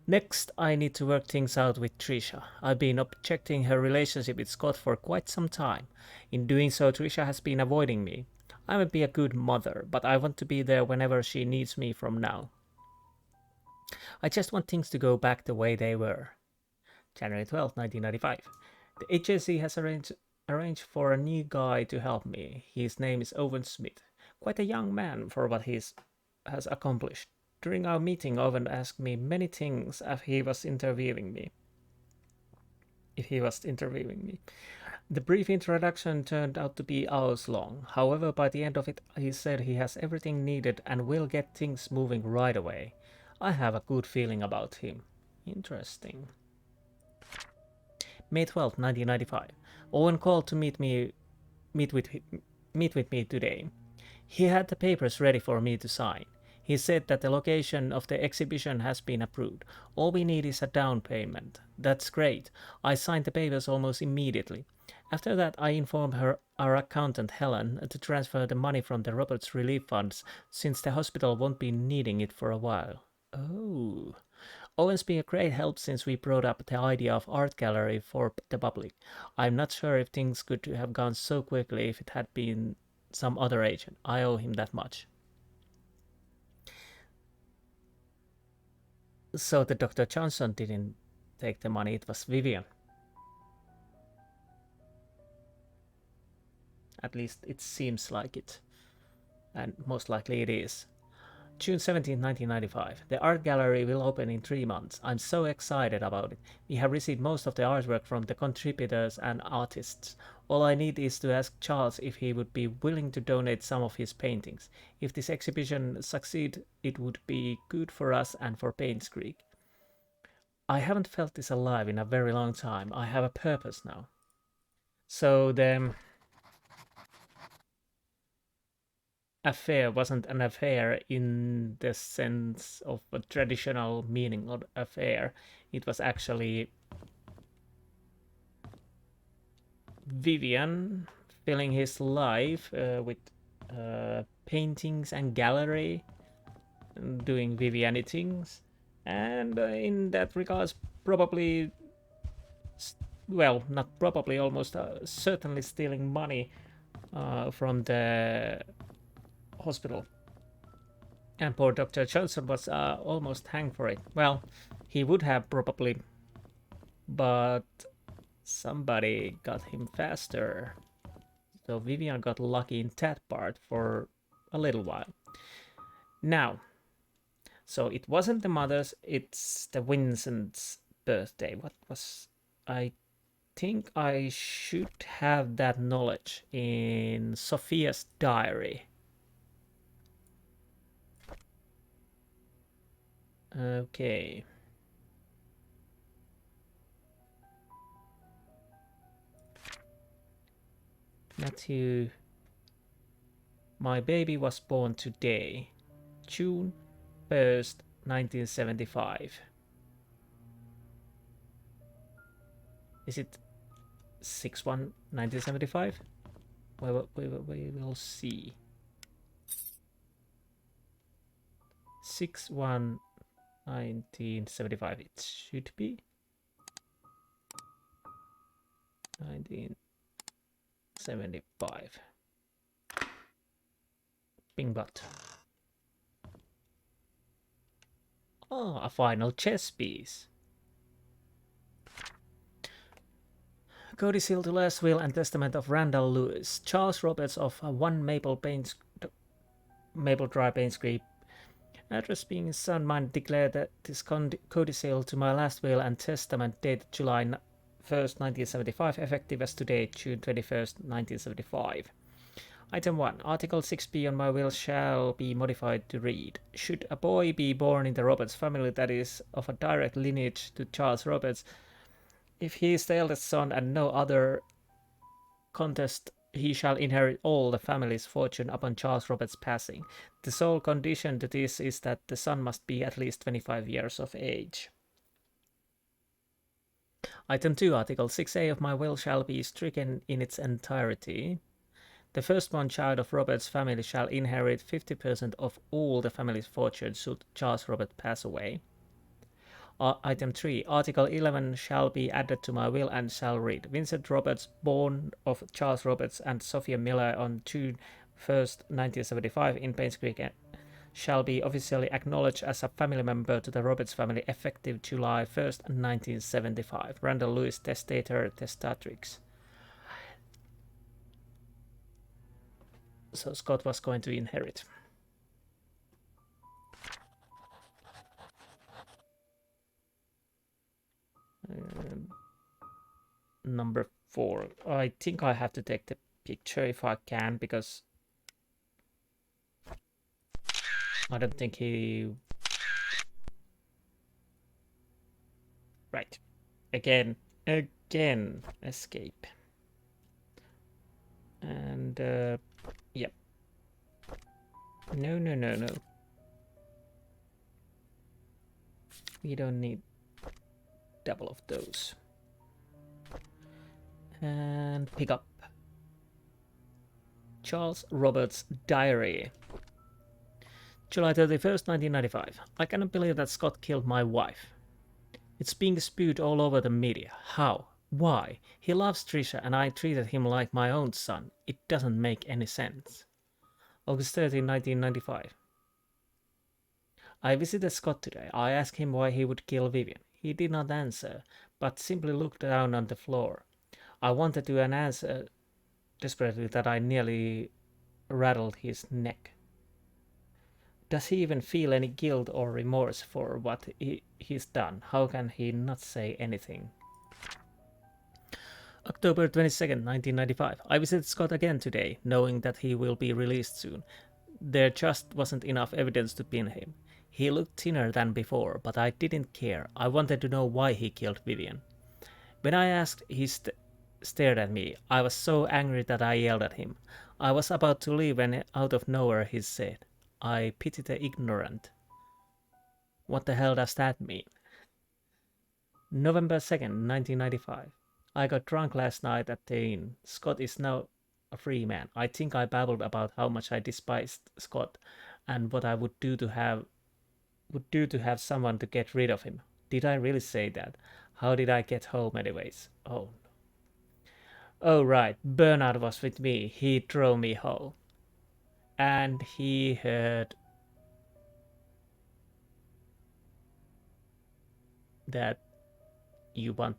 Next, I need to work things out with Trisha. I've been objecting her relationship with Scott for quite some time. In doing so, Trisha has been avoiding me. I might be a good mother, but I want to be there whenever she needs me from now. I just want things to go back the way they were. January 12th, 1995. The agency has arranged for a new guy to help me. His name is Owen Smith. Quite a young man for what he has accomplished. During our meeting, Owen asked me many things if he was interviewing me. The brief introduction turned out to be hours long. However, by the end of it, he said he has everything needed and will get things moving right away. I have a good feeling about him. Interesting. May 12th, 1995. Owen called to meet with meet with me today. He had the papers ready for me to sign. He said that the location of the exhibition has been approved. All we need is a down payment. That's great. I signed the papers almost immediately. After that, I informed our accountant Helen to transfer the money from the Roberts Relief Funds since the hospital won't be needing it for a while. Oh. Owen's been a great help since we brought up the idea of art gallery for the public. I'm not sure if things could have gone so quickly if it had been some other agent. I owe him that much. So the Dr. Johnson didn't take the money, it was Vivian. At least it seems like it. And most likely it is. June 17, 1995. The art gallery will open in 3 months. I'm so excited about it. We have received most of the artwork from the contributors and artists. All I need is to ask Charles if he would be willing to donate some of his paintings. If this exhibition succeeds, it would be good for us and for Painscreek. I haven't felt this alive in a very long time. I have a purpose now. So the affair wasn't an affair in the sense of a traditional meaning of affair. It was actually Vivian filling his life with paintings and gallery, doing Viviani things, and in that regards, probably, well, not probably, almost certainly stealing money from the hospital. And poor Dr. Johnson was almost hanged for it. Well, he would have probably, but somebody got him faster. So Vivian got lucky in that part for a little while. Now, so it wasn't the mother's, it's the Vincent's birthday. What was... I think I should have that knowledge in Sophia's diary. Okay. Matthew. My baby was born today, June 1st, 1975. Is it 6/1, 1975? We will see. 6/1, 1975. It should be 1975. Bing bot. Oh, a final chess piece. Codicil to last will and testament of Randall Lewis. Charles Roberts of 1 Maple Drive, Painscreek. Address being son, mine declared that this codicil to my last will and testament dated July 1st, 1975, effective as today, June 21st, 1975. Item 1. Article 6b on my will shall be modified to read: should a boy be born in the Roberts family that is of a direct lineage to Charles Roberts, if he is the eldest son and no other contest, he shall inherit all the family's fortune upon Charles Roberts' passing. The sole condition to this is that the son must be at least 25 years of age. Item 2. Article 6a of my will shall be stricken in its entirety. The firstborn child of Robert's family shall inherit 50% of all the family's fortune should Charles Robert pass away. Item 3. Article 11 shall be added to my will and shall read: Vincent Roberts, born of Charles Roberts and Sophia Miller on June 1st, 1975 in Painscreek, shall be officially acknowledged as a family member to the Roberts family effective July 1st, 1975. Randall Lewis, testator, testatrix. So Scott was going to inherit. Number 4. I think I have to take the picture if I can, because I don't think he... Right. Again. Escape. And, yep. No. We don't need double of those. And pick up. Charles Roberts' diary. July 31st, 1995. I cannot believe that Scott killed my wife. It's being spewed all over the media. How? Why? He loves Trisha and I treated him like my own son. It doesn't make any sense. August 13, 1995. I visited Scott today. I asked him why he would kill Vivian. He did not answer, but simply looked down on the floor. I wanted to answer desperately that I nearly rattled his neck. Does he even feel any guilt or remorse for what he's done? How can he not say anything? October 22nd, 1995. I visited Scott again today, knowing that he will be released soon. There just wasn't enough evidence to pin him. He looked thinner than before, but I didn't care. I wanted to know why he killed Vivian. When I asked, he stared at me. I was so angry that I yelled at him. I was about to leave when out of nowhere he said, I pity the ignorant. What the hell does that mean? November 2nd, 1995. I got drunk last night at the inn. Scott is now a free man. I think I babbled about how much I despised Scott and what I would do to have someone to get rid of him. Did I really say that? How did I get home anyways? Oh right, Bernard was with me. He drove me home. And he heard that you want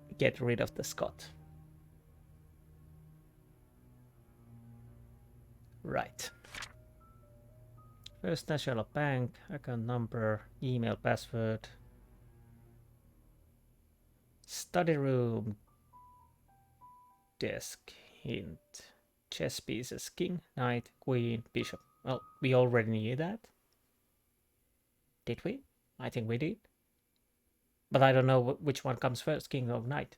to get rid of the Scott. Right. First National Bank, account number, email password. Study room, desk, hint. Chess pieces, king, knight, queen, bishop. Well, we already knew that. Did we? I think we did. But I don't know which one comes first, king or knight.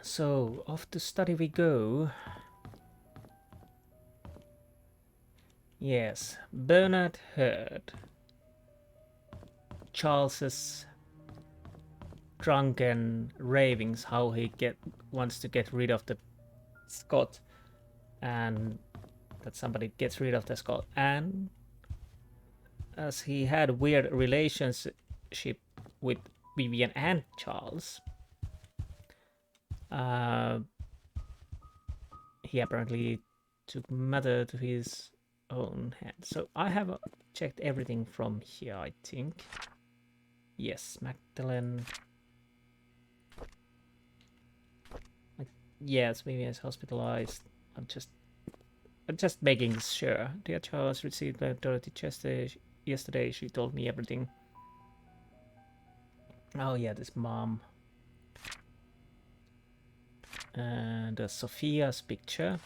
So, off to study we go. Yes, Bernard heard Charles's drunken ravings, how he wants to get rid of the Scott, and that somebody gets rid of the Scott. And as he had a weird relationship with Vivian and Charles, he apparently took matter to his own hand. So I have checked everything from here, I think. Yes, Magdalene. Yes, Vivian is hospitalized. I'm just making sure. Dear Charles, received by Dorothy Chester yesterday. She told me everything. Oh yeah, this mom. And Sophia's picture.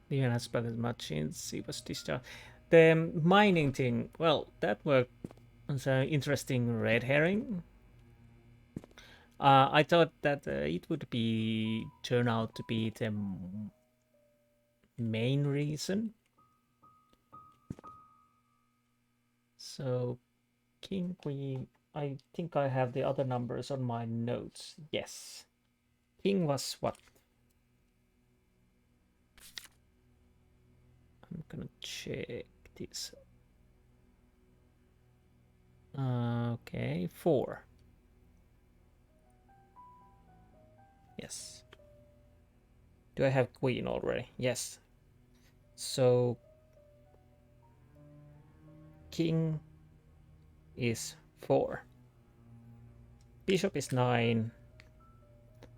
Vivian has spoken much since he was discharged. The mining thing, well, that worked as an interesting red herring. I thought that it would turn out to be the main reason. So, king, queen. I think I have the other numbers on my notes. Yes. King was what? I'm gonna check this. Okay, 4. Yes. Do I have queen already? Yes. So king is 4. Bishop is 9.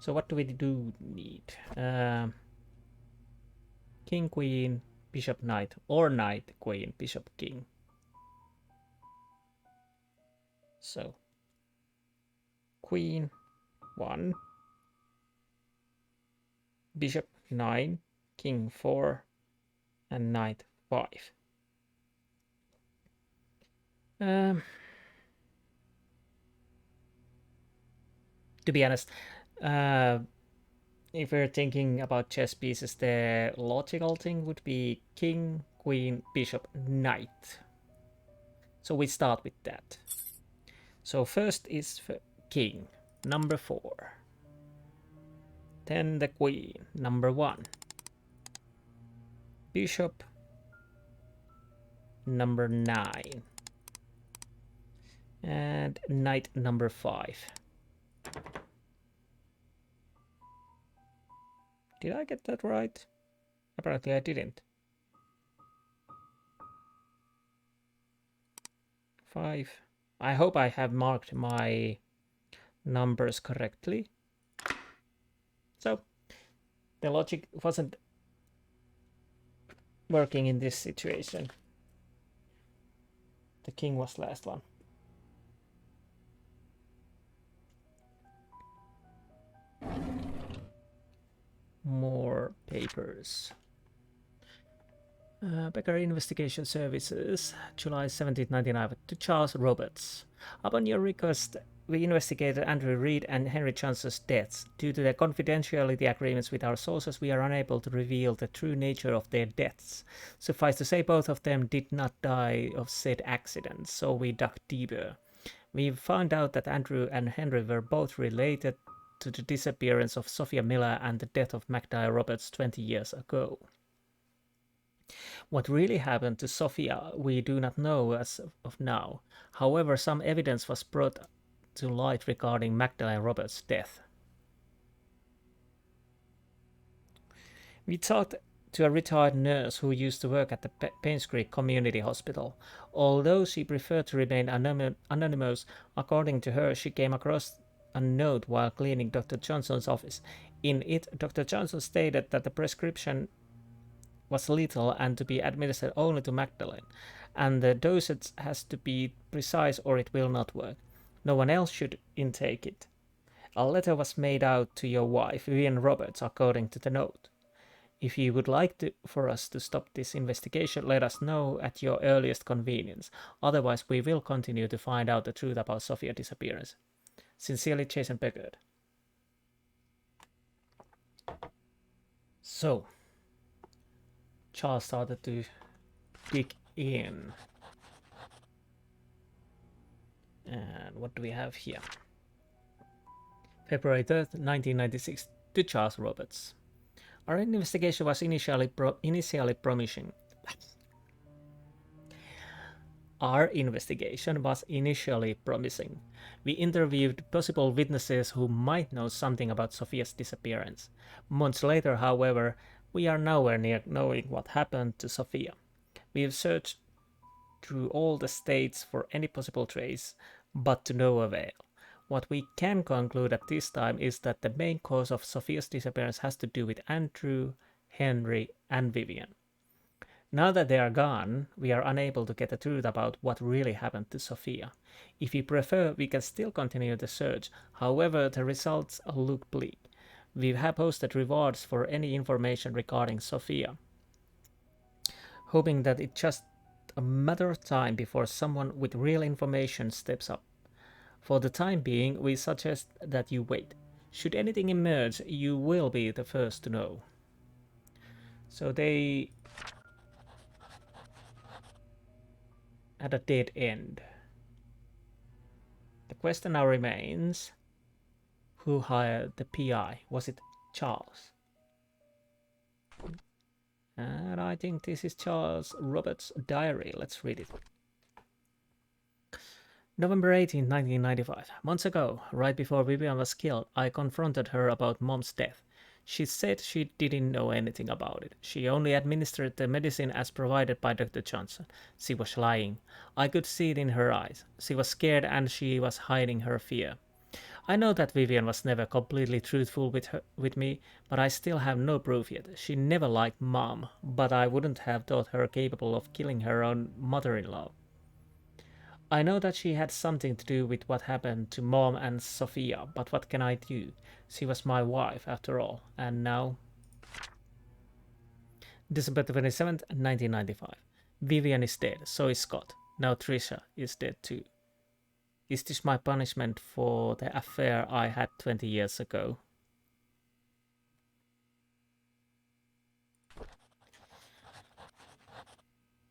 So what do we do need? King, queen, bishop, knight, or knight, queen, bishop, king. So queen 1, bishop 9, king 4, and knight 5. To be honest, if we're thinking about chess pieces, the logical thing would be king, queen, bishop, knight. So we start with that. So first is king, number 4. Then the queen, number 1. Bishop, number 9. And knight, number 5. Did I get that right? Apparently I didn't. 5. I hope I have marked my numbers correctly. So the logic wasn't working in this situation. The king was last one. More papers. Becker Investigation Services, July 1799, to Charles Roberts. Upon your request, we investigated Andrew Reed and Henry Johnson's deaths. Due to their confidentiality agreements with our sources, we are unable to reveal the true nature of their deaths. Suffice to say, both of them did not die of said accidents, so we dug deeper. We found out that Andrew and Henry were both related to the disappearance of Sophia Miller and the death of Magdalene Roberts 20 years ago. What really happened to Sophia we do not know as of now. However, some evidence was brought to light regarding Magdalene Roberts' death. We talked to a retired nurse who used to work at the Painscreek Community Hospital. Although she preferred to remain anonymous, according to her, she came across a note while cleaning Dr. Johnson's office. In it, Dr. Johnson stated that the prescription was lethal and to be administered only to Magdalene, and the dosage has to be precise or it will not work. No one else should intake it. A letter was made out to your wife, Vivian Roberts, according to the note. If you would like for us to stop this investigation, let us know at your earliest convenience. Otherwise, we will continue to find out the truth about Sophia's disappearance. Sincerely, Jason Beckert. So, Charles started to dig in. And what do we have here? February 3rd, 1996, to Charles Roberts. Our investigation was initially promising. We interviewed possible witnesses who might know something about Sophia's disappearance. Months later, however, we are nowhere near knowing what happened to Sophia. We have searched through all the states for any possible trace, but to no avail. What we can conclude at this time is that the main cause of Sophia's disappearance has to do with Andrew, Henry, and Vivian. Now that they are gone, we are unable to get the truth about what really happened to Sophia. If you prefer, we can still continue the search. However, the results look bleak. We have posted rewards for any information regarding Sophia, hoping that it's just a matter of time before someone with real information steps up. For the time being, we suggest that you wait. Should anything emerge, you will be the first to know. So they at a dead end. The question now remains, who hired the PI? Was it Charles? And I think this is Charles Roberts' diary. Let's read it. November 18, 1995. Months ago, right before Vivian was killed, I confronted her about Mom's death. She said she didn't know anything about it. She only administered the medicine as provided by Dr. Johnson. She was lying. I could see it in her eyes. She was scared and she was hiding her fear. I know that Vivian was never completely truthful with me, but I still have no proof yet. She never liked Mom, but I wouldn't have thought her capable of killing her own mother-in-law. I know that she had something to do with what happened to Mom and Sophia, but what can I do? She was my wife, after all, and now... December 27th, 1995. Vivian is dead, so is Scott. Now Trisha is dead too. Is this my punishment for the affair I had 20 years ago?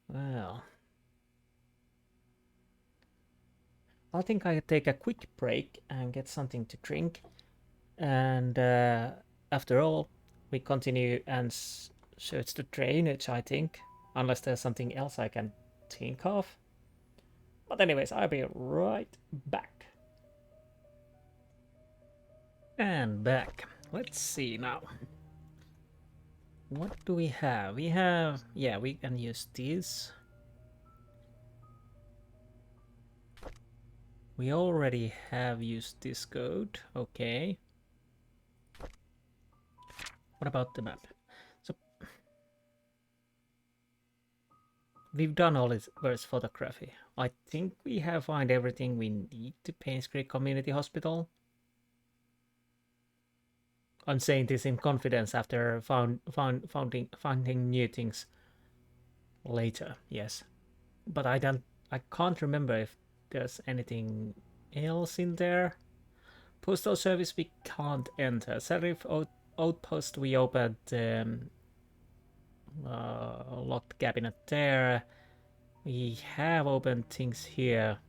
Well, I think I take a quick break and get something to drink. And after all, we continue and search the drainage, I think. Unless there's something else I can think of. But anyways, I'll be right back. And back. Let's see now. What do we have? We have... Yeah, we can use this. We already have used this code. Okay. What about the map? So we've done all this verse photography. I think we have found everything we need to Painscreek Community Hospital. I'm saying this in confidence after finding new things later. Yes, but I can't remember if there's anything else in there. Postal service we can't enter. Sheriff outpost we opened locked cabinet there. We have opened things here.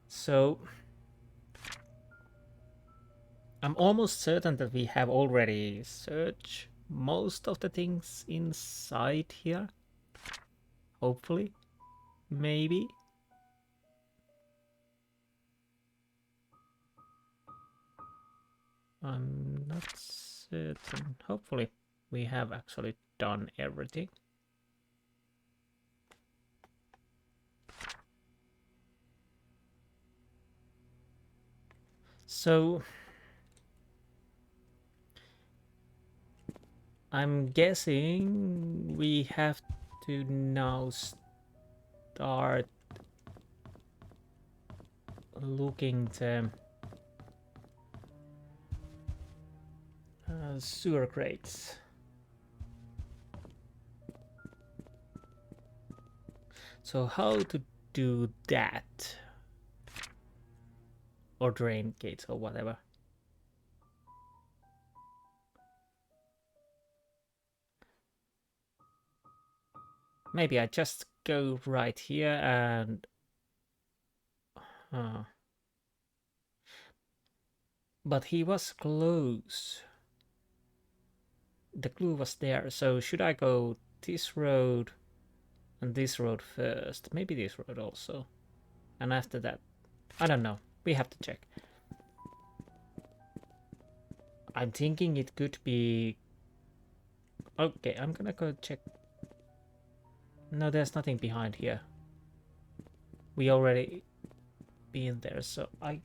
So I'm almost certain that we have already searched most of the things inside here. Hopefully. Maybe. I'm not certain. Hopefully we have actually done everything. So I'm guessing we have to now start looking to sewer crates. So how to do that? Or drain gates or whatever. Maybe I just go right here and... But he was close. The clue was there, so should I go this road and this road first? Maybe this road also. And after that, I don't know. We have to check. I'm thinking it could be... Okay, I'm gonna go check. No, there's nothing behind here. We already been there, so I'm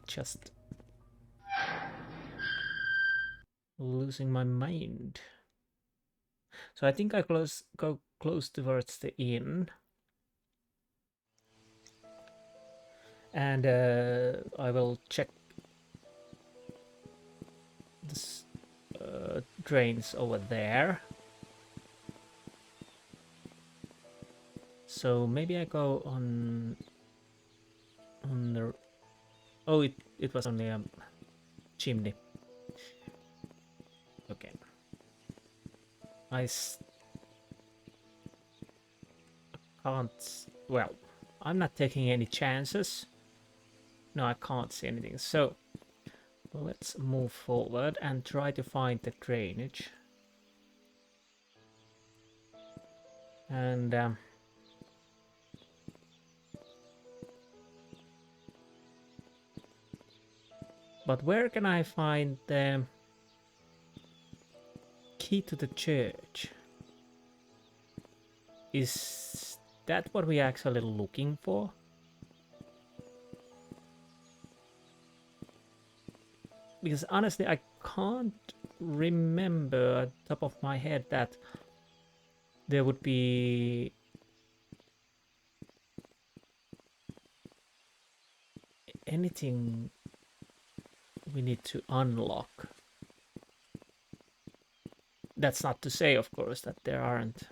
just losing my mind. So I think I go close towards the inn. And I will check this drains over there. So maybe I go on the... Oh, it was only a chimney. Okay. I can't... Well, I'm not taking any chances. No, I can't see anything. So let's move forward and try to find the drainage. And but where can I find the key to the church? Is that what we're actually looking for? Because honestly, I can't remember at the top of my head that there would be anything we need to unlock. That's not to say, of course, that there aren't.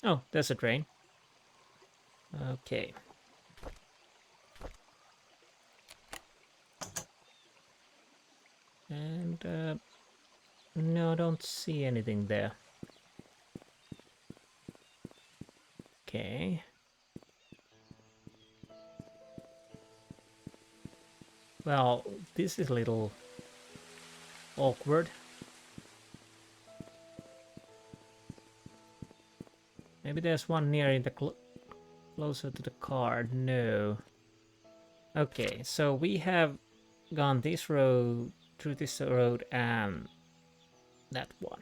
Oh, there's a drain. Okay. And no, I don't see anything there. Okay. Well, this is a little awkward. Maybe there's one near in the closer to the car. No. Okay, so we have gone this road, through this road, and that one.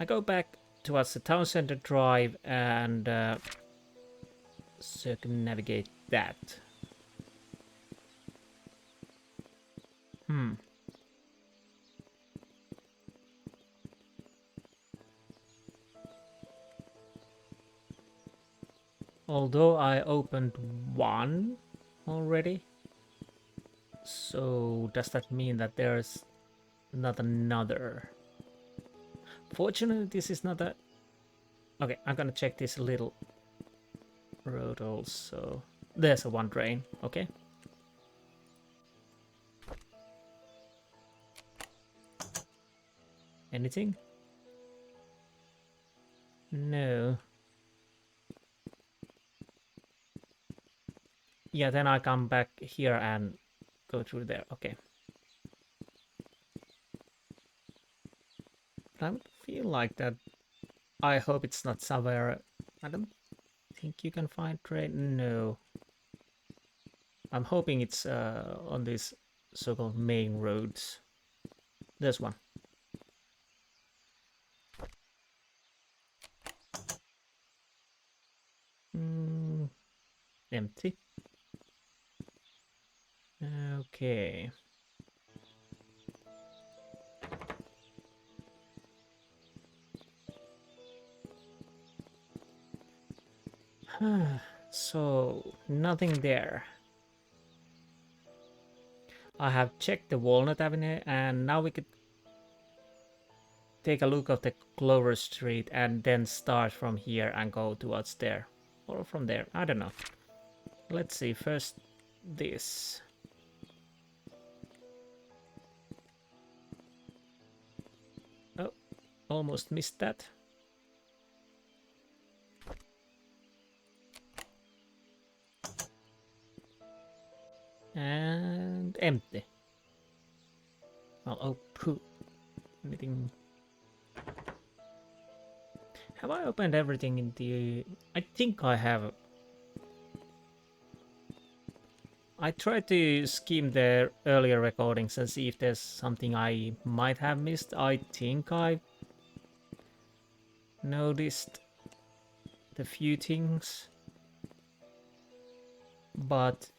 I go back towards the town center drive and circumnavigate that. Although I opened one already. So does that mean that there's not another? Fortunately, this is not a... Okay, I'm gonna check this little road also. There's a one drain, okay. Anything? No. Yeah, then I come back here and go through there, okay. But I would feel like that. I hope it's not somewhere. I don't think you can find train. No. I'm hoping it's on these so-called main roads. There's one. Empty. Okay. So, nothing there. I have checked the Walnut Avenue and now we could take a look of the Clover Street and then start from here and go towards there. Or from there, I don't know. Let's see, first this. Oh, almost missed that. And empty. Well, oh, poo. Anything? Have I opened everything in the... I think I have. I tried to skim the earlier recordings and see if there's something I might have missed. I think I noticed the few things. But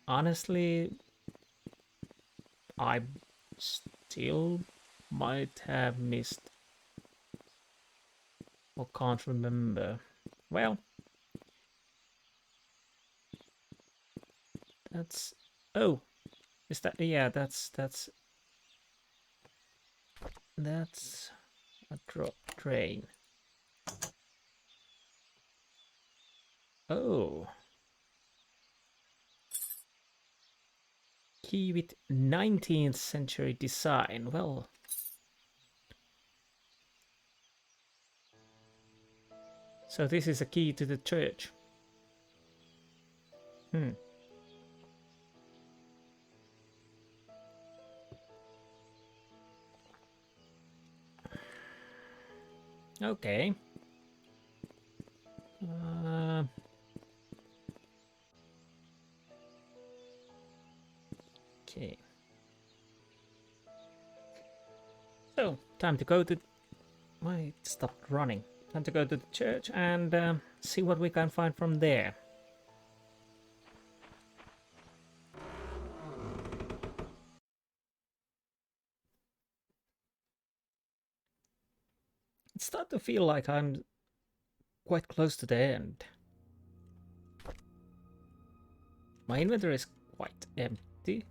honestly, I still might have missed or can't remember. Well, that's... Oh, is that... Yeah, that's a train. Oh. Key with 19th century design. Well, so this is a key to the church. Okay. Okay. So, time to go to... Why it stopped running? Time to go to the church and see what we can find from there. It's starting to feel like I'm quite close to the end. My inventory is quite empty.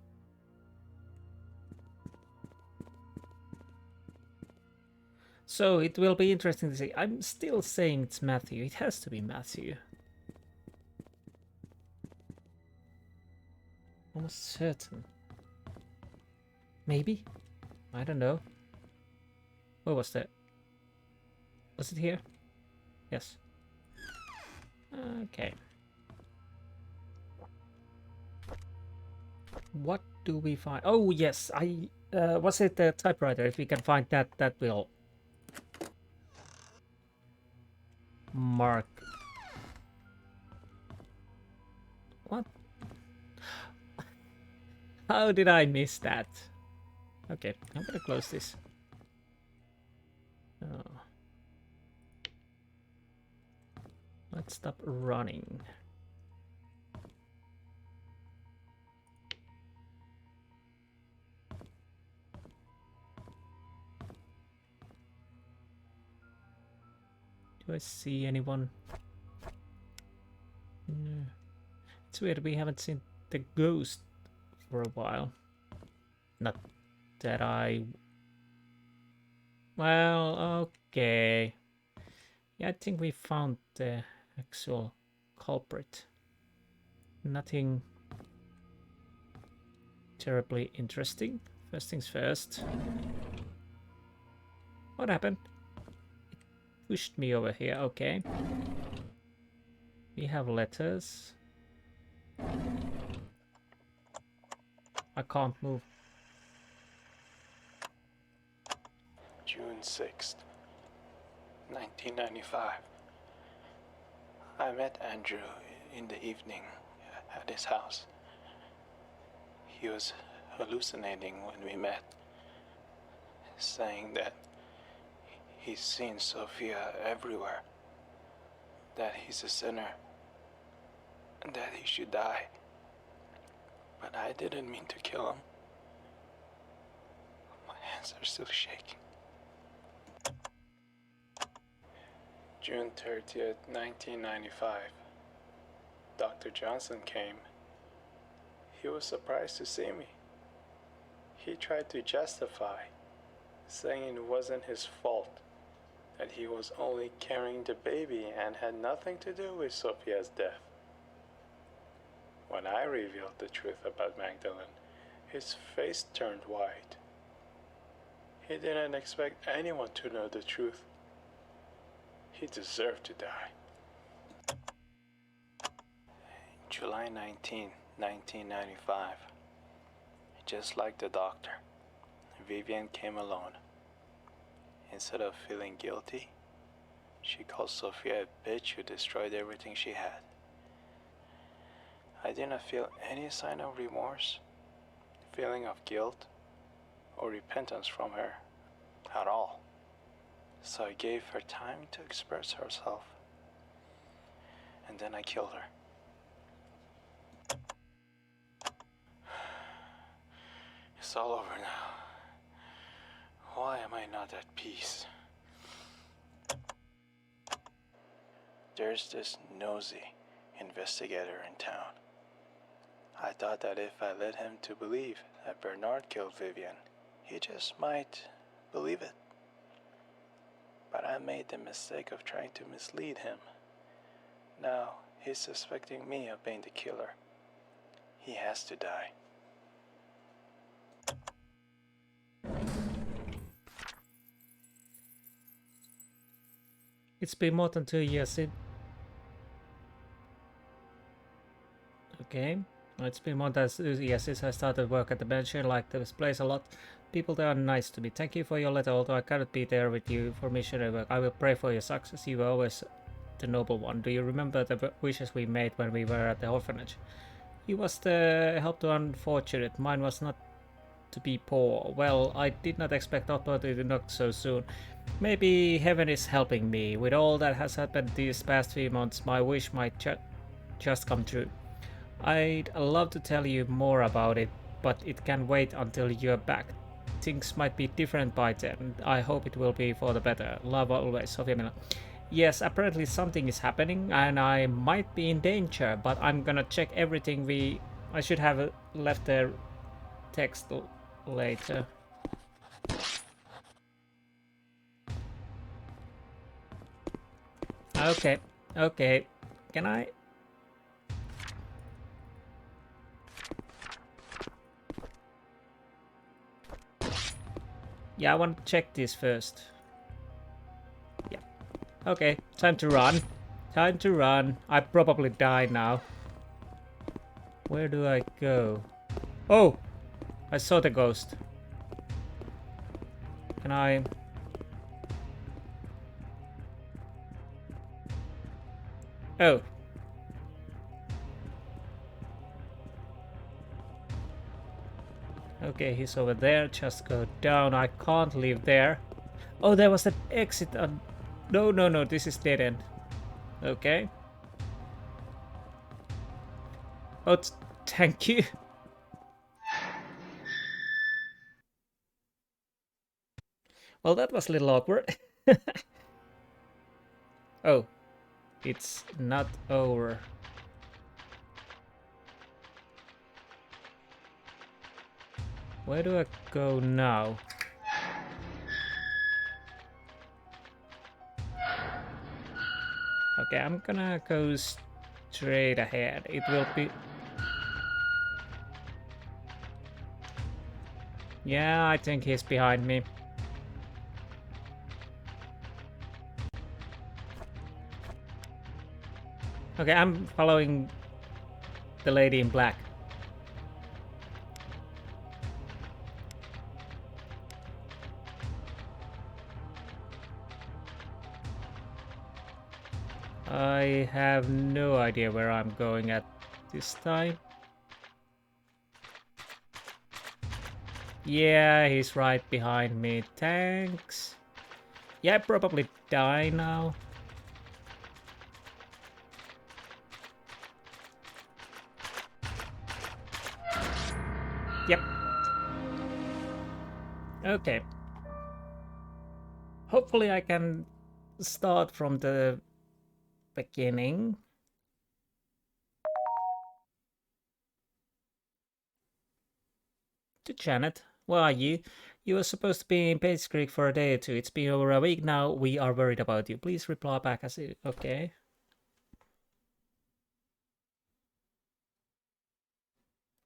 So it will be interesting to see. I'm still saying it's Matthew. It has to be Matthew. Almost certain. Maybe? I don't know. Where was that? Was it here? Yes. Okay. What do we find? Oh yes, I was it the typewriter? If we can find that, that will mark. What? How did I miss that? Okay, I'm gonna close this. Oh. Let's stop running. Do I see anyone? No. It's weird, we haven't seen the ghost for a while. Not that I... Well, okay. Yeah, I think we found the actual culprit. Nothing terribly interesting. First things first. What happened? It pushed me over here, okay. We have letters. I can't move. June 6th, 1995. I met Andrew in the evening at his house. He was hallucinating when we met, saying that he's seen Sophia everywhere, that he's a sinner, and that he should die. But I didn't mean to kill him. My hands are still shaking. June 30th, 1995. Dr. Johnson came. He was surprised to see me. He tried to justify, saying it wasn't his fault, that he was only carrying the baby and had nothing to do with Sophia's death. When I revealed the truth about Magdalene, his face turned white. He didn't expect anyone to know the truth. He deserved to die. July 19, 1995. Just like the doctor, Vivian came alone. Instead of feeling guilty, she called Sophia a bitch who destroyed everything she had. I didn't feel any sign of remorse, feeling of guilt, or repentance from her at all. So I gave her time to express herself. And then I killed her. It's all over now. Why am I not at peace? There's this nosy investigator in town. I thought that if I led him to believe that Bernard killed Vivian, he just might believe it. But I made the mistake of trying to mislead him. Now he's suspecting me of being the killer. He has to die. It's been more than 2 years. Okay. It's been more than 2 years since I started work at the mansion. Like this place a lot. People there are nice to me. Thank you for your letter, although I cannot be there with you for missionary work. I will pray for your success. You were always the noble one. Do you remember the wishes we made when we were at the orphanage? He was the help to unfortunate. Mine was not to be poor. Well, I did not expect Otto to knock so soon. Maybe heaven is helping me. With all that has happened these past few months, my wish might just come true. I'd love to tell you more about it, but it can wait until you're back. Things might be different by then. I hope it will be for the better. Love always, Sofia Miller. Yes, apparently something is happening and I might be in danger, but I'm gonna check everything. I should have left the text later. Okay, okay. Can I? Yeah, I want to check this first. Yeah. Okay, time to run. Time to run. I probably die now. Where do I go? Oh! I saw the ghost. Can I... Oh. Okay, he's over there. Just go down. I can't leave there. Oh, there was an exit. No, no, no. This is dead end. Okay. Oh, thank you. Well, that was a little awkward. Oh, it's not over. Where do I go now? Okay, I'm gonna go straight ahead. It will be... Yeah, I think he's behind me. Okay, I'm following the lady in black. I have no idea where I'm going at this time. Yeah, he's right behind me. Thanks. Yeah, I probably die now. Yep. Okay. Hopefully I can start from the beginning. To Janet, where are you? You were supposed to be in Painscreek for a day or two. It's been over a week now. We are worried about you. Please reply back as it... Okay.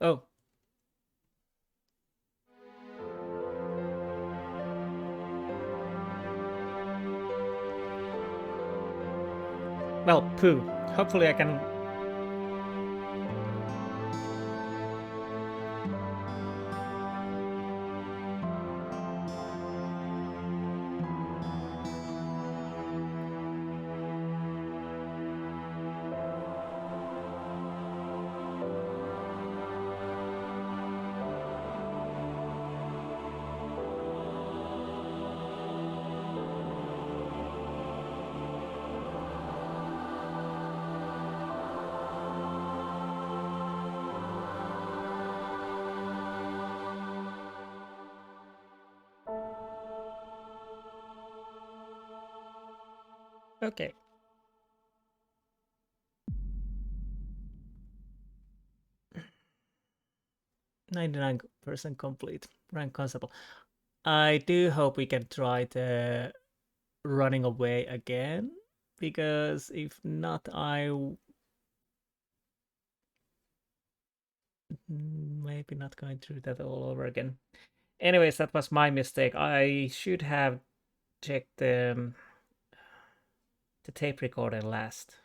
Oh. Well, poo. Hopefully I can... Okay. 99% complete. Rank constable. I do hope we can try the running away again, because if not, maybe not going through that all over again. Anyways, that was my mistake. I should have checked the tape recorder last.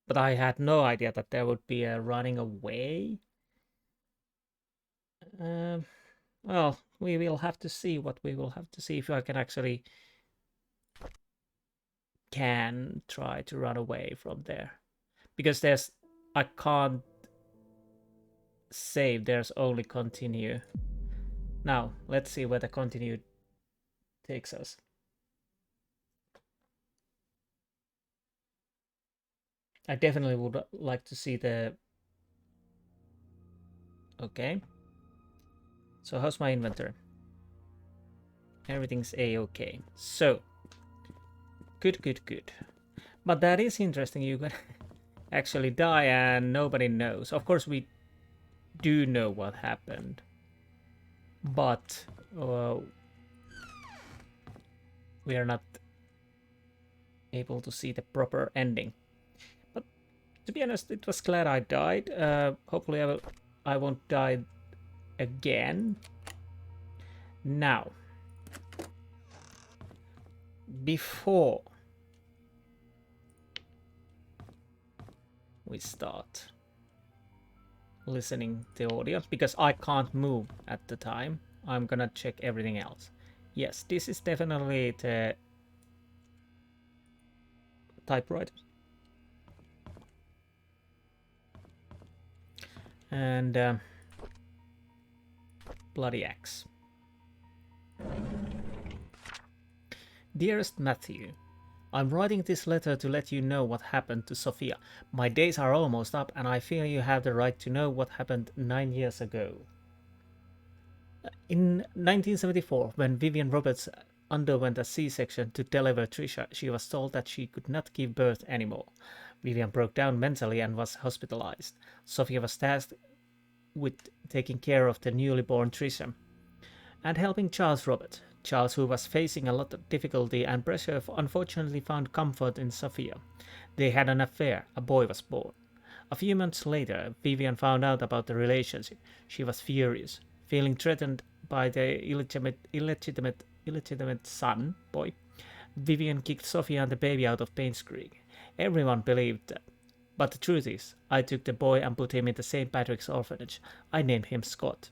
But I had no idea that there would be a running away. Well, we will have to see what we will have to see if I can actually try to run away from there. Because I can't save, there's only continue. Now, let's see where the continue takes us. I definitely would like to see the... Okay. So how's my inventory? Everything's a-okay. So, good. But that is interesting. You can actually die and nobody knows. Of course, we do know what happened. But we are not able to see the proper ending. But to be honest, it was glad I died. Hopefully I won't die again. Now, before we start listening to the audio, because I can't move at the time, I'm gonna check everything else. Yes, this is definitely the typewriter. And bloody axe. Dearest Matthew, I'm writing this letter to let you know what happened to Sophia. My days are almost up and I feel you have the right to know what happened 9 years ago. In 1974, when Vivian Roberts underwent a C-section to deliver Trisha, she was told that she could not give birth anymore. Vivian broke down mentally and was hospitalized. Sophia was tasked with taking care of the newly born Trisha and helping Charles Robert. Charles, who was facing a lot of difficulty and pressure, unfortunately found comfort in Sophia. They had an affair. A boy was born. A few months later, Vivian found out about the relationship. She was furious. Feeling threatened by the illegitimate son, boy, Vivian kicked Sophia and the baby out of Painscreek. Everyone believed that. But the truth is, I took the boy and put him in the St. Patrick's orphanage. I named him Scott.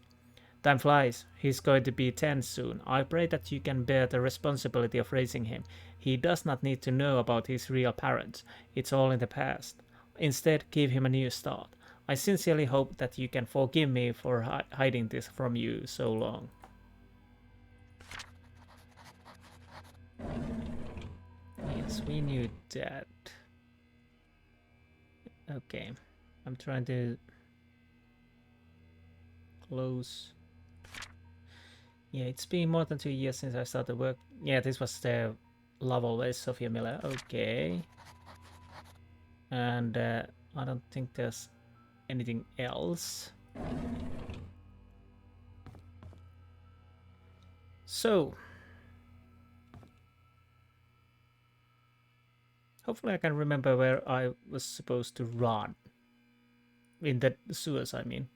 Time flies. He's going to be 10 soon. I pray that you can bear the responsibility of raising him. He does not need to know about his real parents. It's all in the past. Instead, give him a new start. I sincerely hope that you can forgive me for hiding this from you so long. Yes, we knew that. Okay, I'm trying to close. Yeah, it's been more than 2 years since I started work. Yeah, this was the Love Always, Sophia Miller. Okay. And I don't think there's anything else. So, hopefully I can remember where I was supposed to run. In the sewers, I mean.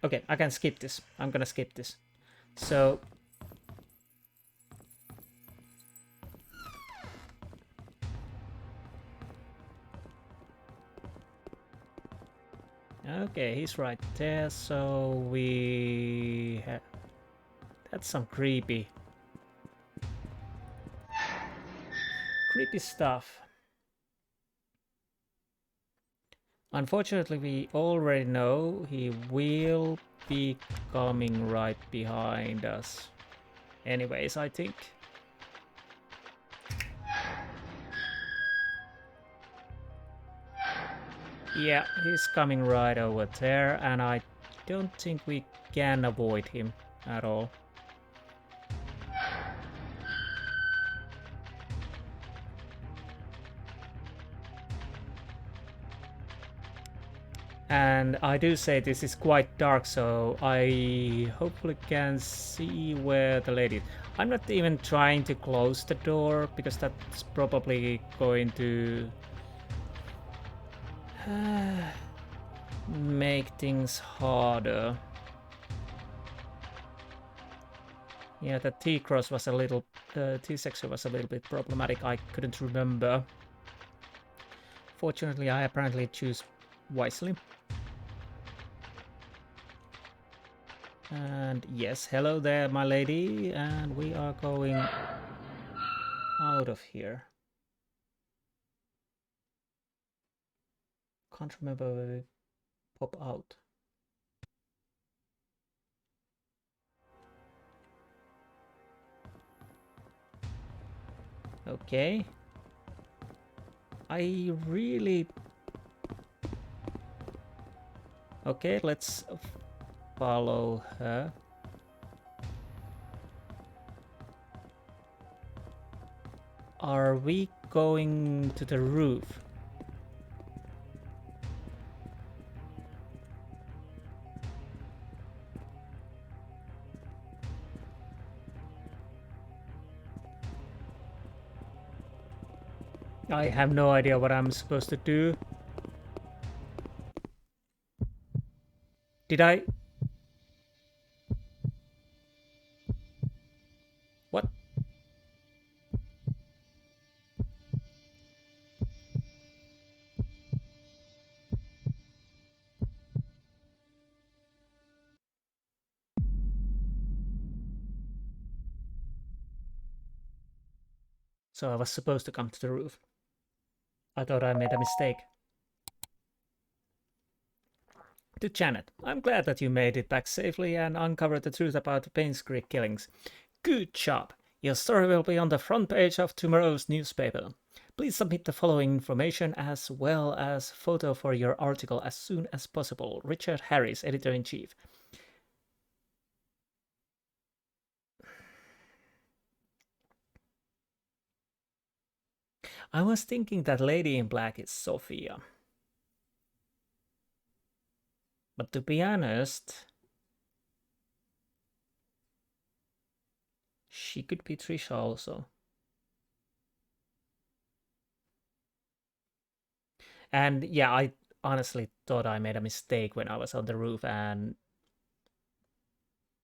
Okay, I can skip this. I'm gonna skip this. So... Okay, he's right there, so we have... That's some creepy stuff. Unfortunately, we already know he will be coming right behind us. Anyways, I think. Yeah, he's coming right over there, and I don't think we can avoid him at all. And I do say this is quite dark, so I hopefully can see where the lady is. I'm not even trying to close the door, because that's probably going to make things harder. Yeah, the T-cross was a little... T-section was a little bit problematic. I couldn't remember. Fortunately, I apparently choose wisely. And yes, hello there, my lady. And we are going out of here. Can't remember where we pop out. Okay. I really... Okay, let's follow her. Are we going to the roof? I have no idea what I'm supposed to do. Did I... What? So I was supposed to come to the roof. I thought I made a mistake. To Janet, I'm glad that you made it back safely and uncovered the truth about the Painscreek Killings. Good job! Your story will be on the front page of tomorrow's newspaper. Please submit the following information as well as photo for your article as soon as possible. Richard Harris, Editor-in-Chief. I was thinking that Lady in Black is Sophia. But to be honest, she could be Trisha also. And yeah, I honestly thought I made a mistake when I was on the roof and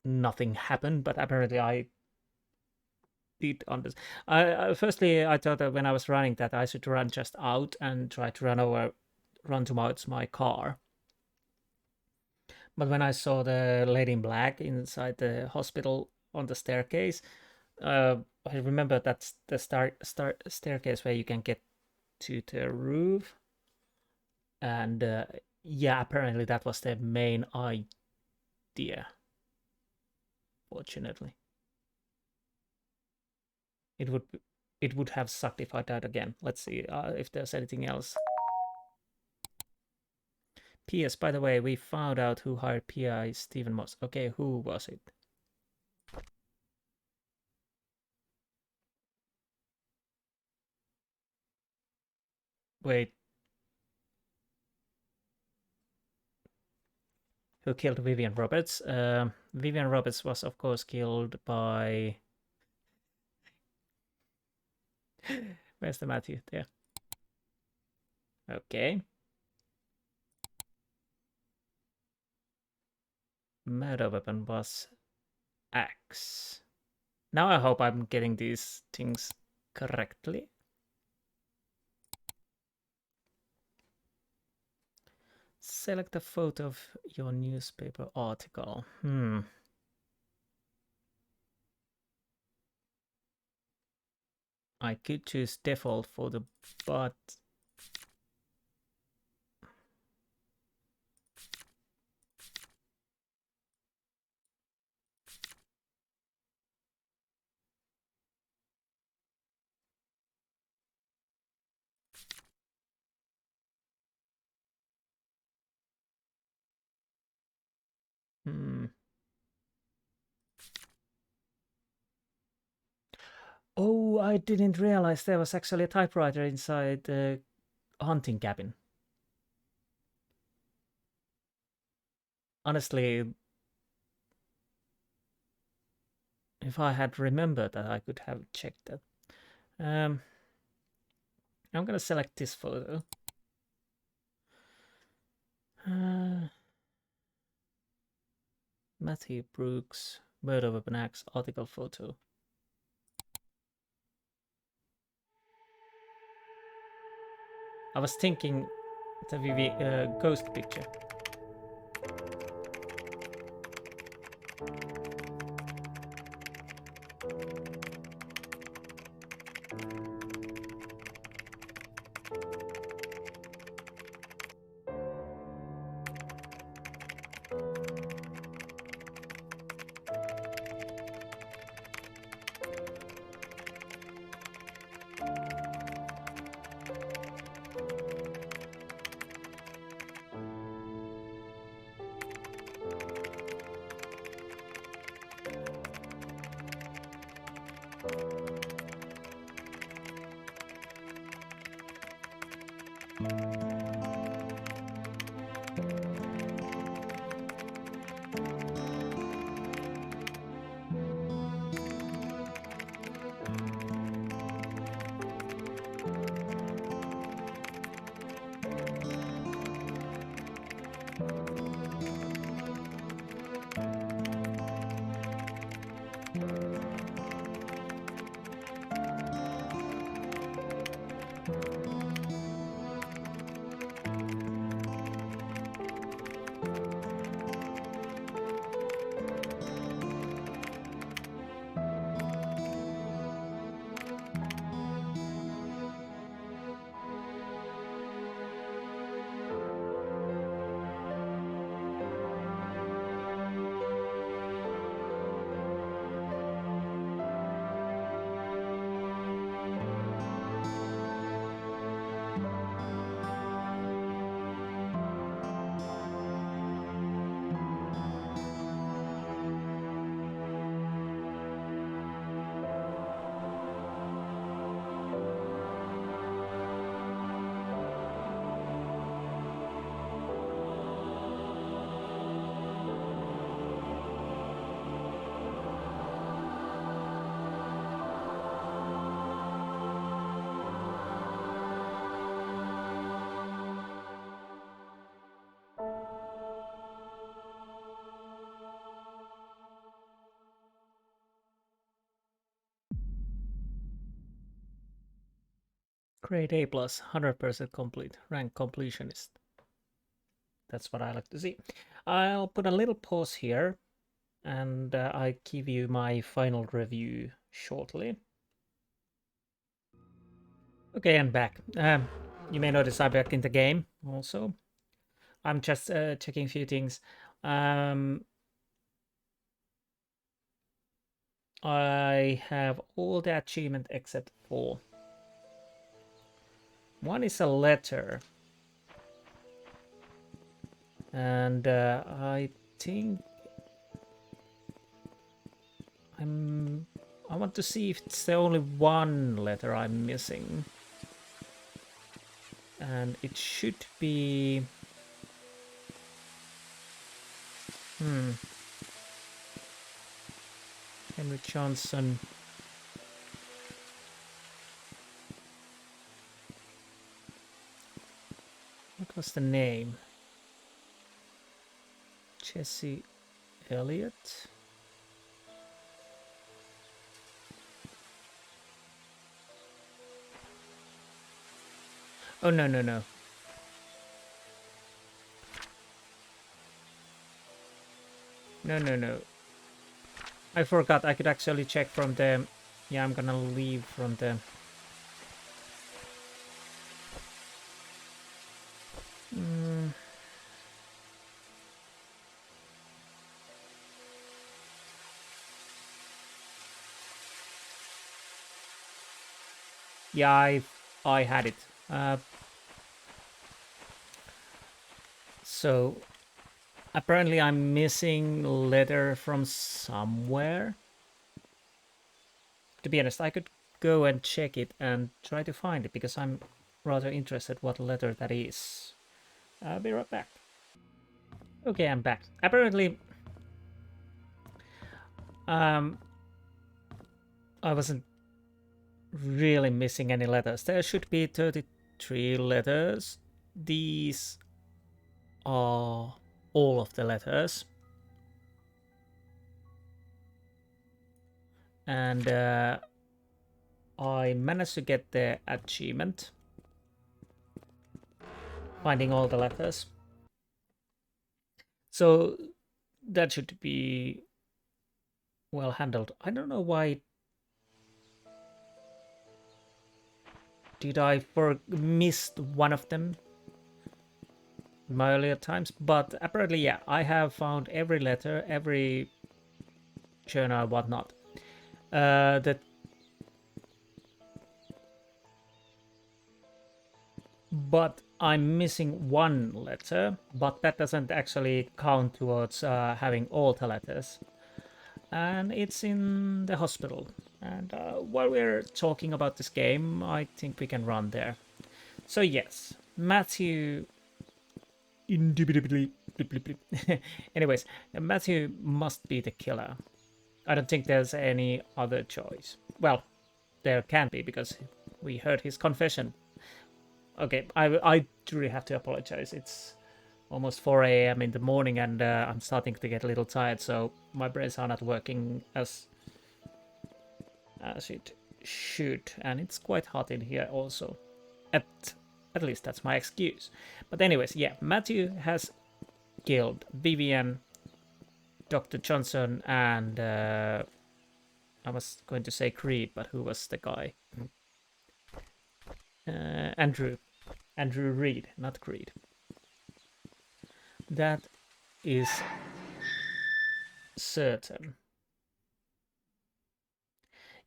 nothing happened, but apparently I did understand. Firstly, I thought that when I was running that I should run just out and try to run towards my car. But when I saw the lady in black inside the hospital on the staircase, I remember that's the staircase where you can get to the roof. And yeah, apparently that was the main idea. Fortunately, it would have sucked if I died again. Let's see if there's anything else. P.S. By the way, we found out who hired P.I. Stephen Moss. Okay, who was it? Wait. Who killed Vivian Roberts? Vivian Roberts was, of course, killed by... Where's the Matthew? There. Okay. Murder weapon was axe. Now I hope I'm getting these things correctly. Select a photo of your newspaper article. I could choose default photo, but Oh, I didn't realize there was actually a typewriter inside the hunting cabin. Honestly, if I had remembered that, I could have checked that. I'm gonna select this photo. Matthew Brooks, murder weapon axe, article photo. I was thinking the ghost picture. Grade A plus, 100% complete, rank completionist. That's what I like to see. I'll put a little pause here, and I give you my final review shortly. Okay, I'm back. You may notice I'm back in the game also. I'm just checking a few things. I have all the achievement except 4. One is a letter. And I think I want to see if it's the only one letter I'm missing. And it should be... Henry Johnson. What was the name? Jesse Elliott? Oh, no. No. I forgot I could actually check from the... Yeah, I'm gonna leave from the... Yeah, I had it. So apparently I'm missing letter from somewhere. To be honest, I could go and check it and try to find it because I'm rather interested what letter that is. I'll be right back. Okay, I'm back. Apparently, I wasn't really missing any letters. There should be 33 letters. These are all of the letters. And I managed to get the achievement. Finding all the letters. So that should be well handled. I don't know why. Did I missed one of them in my earlier times? But apparently, yeah, I have found every letter, every journal, whatnot. But I'm missing one letter, but that doesn't actually count towards having all the letters. And it's in the hospital. And while we're talking about this game, I think we can run there. So yes, Matthew... Indubitably... Anyways, Matthew must be the killer. I don't think there's any other choice. Well, there can be, because we heard his confession. Okay, I truly have to apologize. It's almost 4 a.m. in the morning, and I'm starting to get a little tired, so my brains are not working as it should. And it's quite hot in here also. At least that's my excuse. But anyways, yeah, Matthew has killed Vivian, Dr. Johnson, and I was going to say Creed, but who was the guy? Andrew Reed, not Creed. That is certain.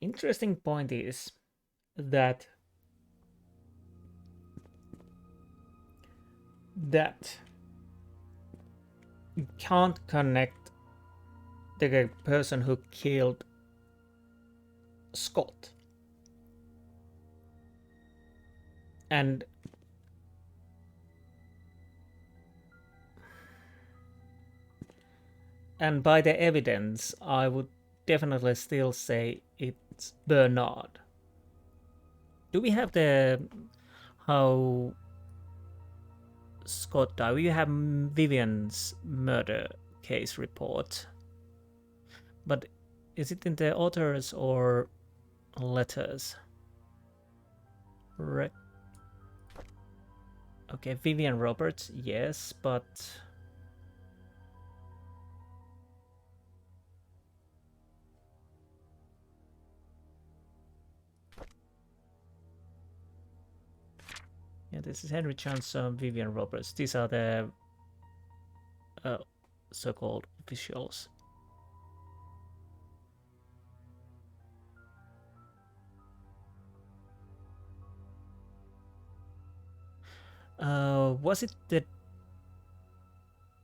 Interesting point is that you can't connect the person who killed Scott and by the evidence, I would definitely still say it's Bernard. Do we have the how Scott died? We have Vivian's murder case report, but is it in the authors or letters? Okay, Vivian Roberts, yes, but... Yeah, this is Henry Johnson, Vivian Roberts. These are the so-called officials. Was it the...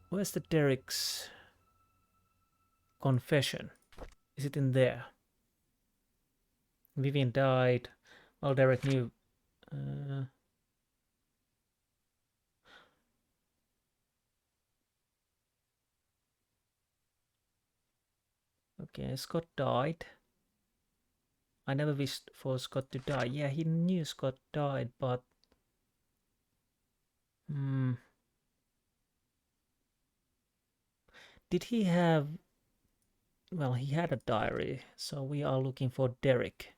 Where's the Derek's confession? Is it in there? Vivian died. Well, Derek knew. Okay, Scott died. I never wished for Scott to die. Yeah, he knew Scott died, but... Did he have... Well, he had a diary, so we are looking for Derek.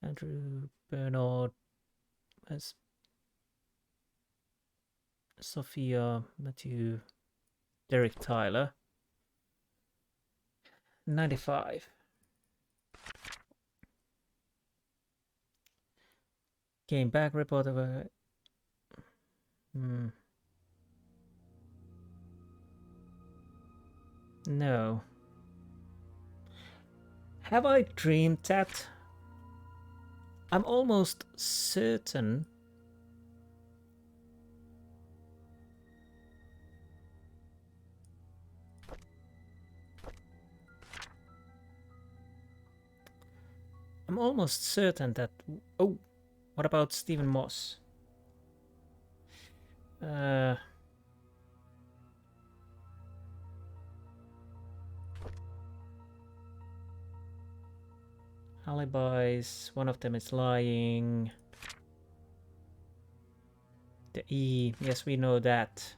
Andrew Bernard as Sophia Matthew Derek Tyler. 95. Came back, report of a... No. Have I dreamed that? I'm almost certain... I'm almost certain that... Oh, what about Stephen Moss? Alibis, one of them is lying. The E, yes, we know that.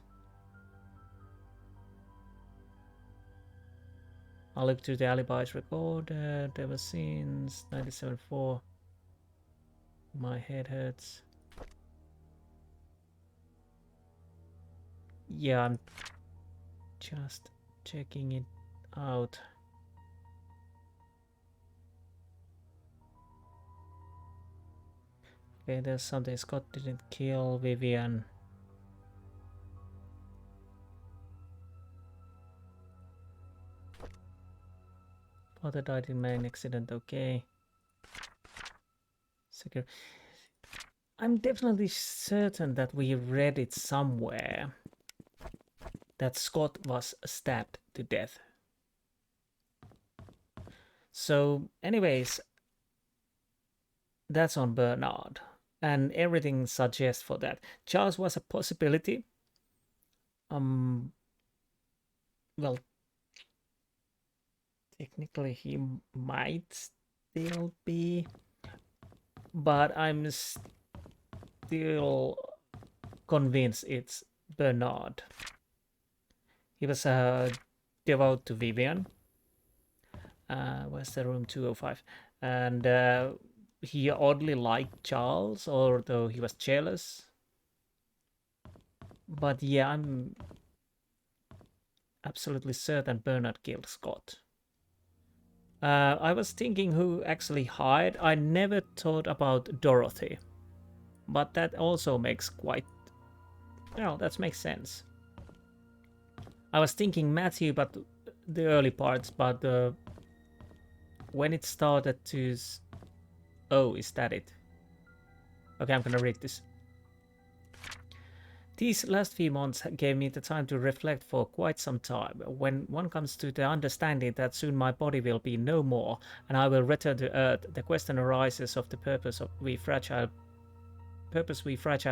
I'll look through the alibis record. There were scenes 97.4. My head hurts. Yeah, I'm just checking it out. Okay, there's something. Scott didn't kill Vivian. Father died in main accident. Okay. Secure. I'm definitely certain that we read it somewhere that Scott was stabbed to death. So, anyways, that's on Bernard, and everything suggests for that. Charles was a possibility. Well, technically he might still be, but I'm still convinced it's Bernard. He was devout to Vivian. Where's the room 205? And he oddly liked Charles, although he was jealous. But yeah, I'm absolutely certain Bernard killed Scott. I was thinking who actually hired. I never thought about Dorothy. But that also makes quite... Well, that makes sense. I was thinking Matthew, but the early parts, but when it started to... Oh, is that it? Okay, I'm gonna read this. These last few months gave me the time to reflect for quite some time. When one comes to the understanding that soon my body will be no more and I will return to Earth, the question arises of the purpose we fragile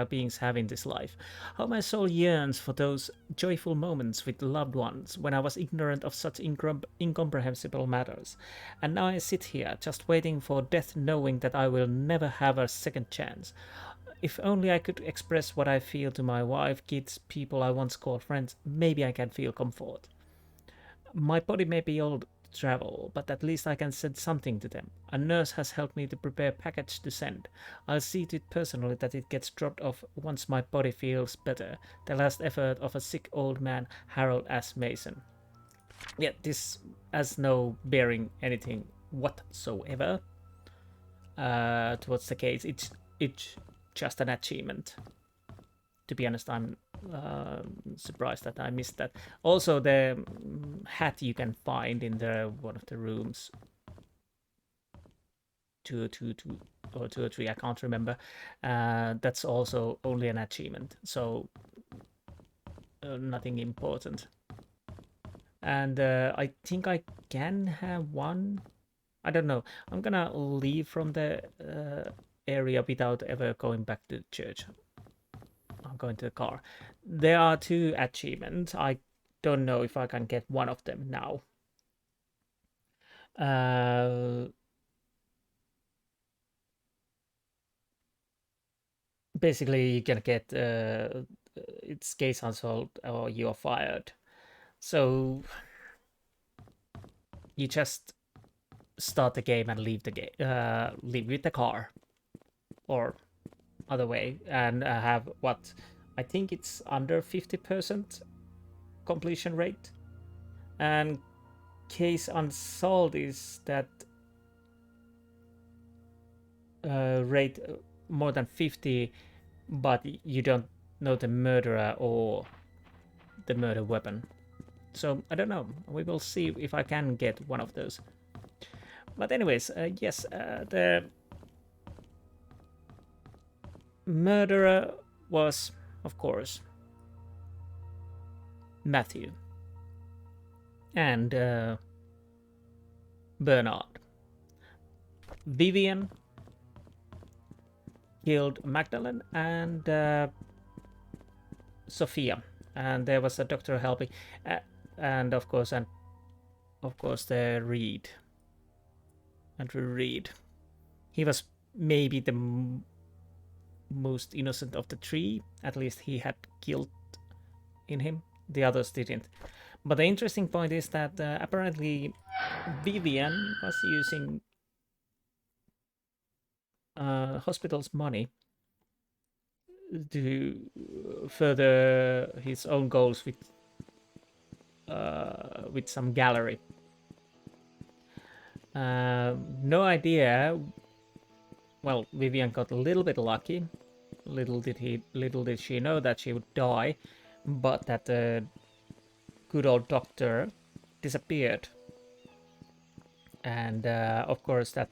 beings have in this life. How my soul yearns for those joyful moments with loved ones when I was ignorant of such incomprehensible matters. And now I sit here, just waiting for death, knowing that I will never have a second chance. If only I could express what I feel to my wife, kids, people I once called friends, maybe I can feel comfort. My body may be old to travel, but at least I can send something to them. A nurse has helped me to prepare a package to send. I'll see to it personally that it gets dropped off once my body feels better. The last effort of a sick old man, Harold S. Mason. Yeah, this has no bearing anything whatsoever towards the case. It's just an achievement. To be honest, I'm surprised that I missed that. Also, the hat you can find in one of the rooms, 222 or 203, I can't remember. That's also only an achievement, so nothing important. And I think I can have one. I don't know. I'm gonna leave from the area without ever going back to the church. I'm going to the car. There are 2 achievements. I don't know if I can get one of them now. Basically, you can get it's case unsolved or you are fired. So you just start the game and leave the game, leave with the car, or other way, and have what I think it's under 50% completion rate. And case unsolved is that rate more than 50, but you don't know the murderer or the murder weapon. So I don't know. We will see if I can get one of those. But anyways, yes, the murderer was, of course, Matthew and Bernard. Vivian killed Magdalene and Sophia, and there was a doctor helping, and of course the Reed, Andrew Reed. He was maybe the most innocent of the 3. At least he had guilt in him. The others didn't. But the interesting point is that apparently Vivian was using hospital's money to further his own goals with some gallery. No idea. Well, Vivian got a little bit lucky. Little did she know that she would die, but that the good old doctor disappeared, and of course that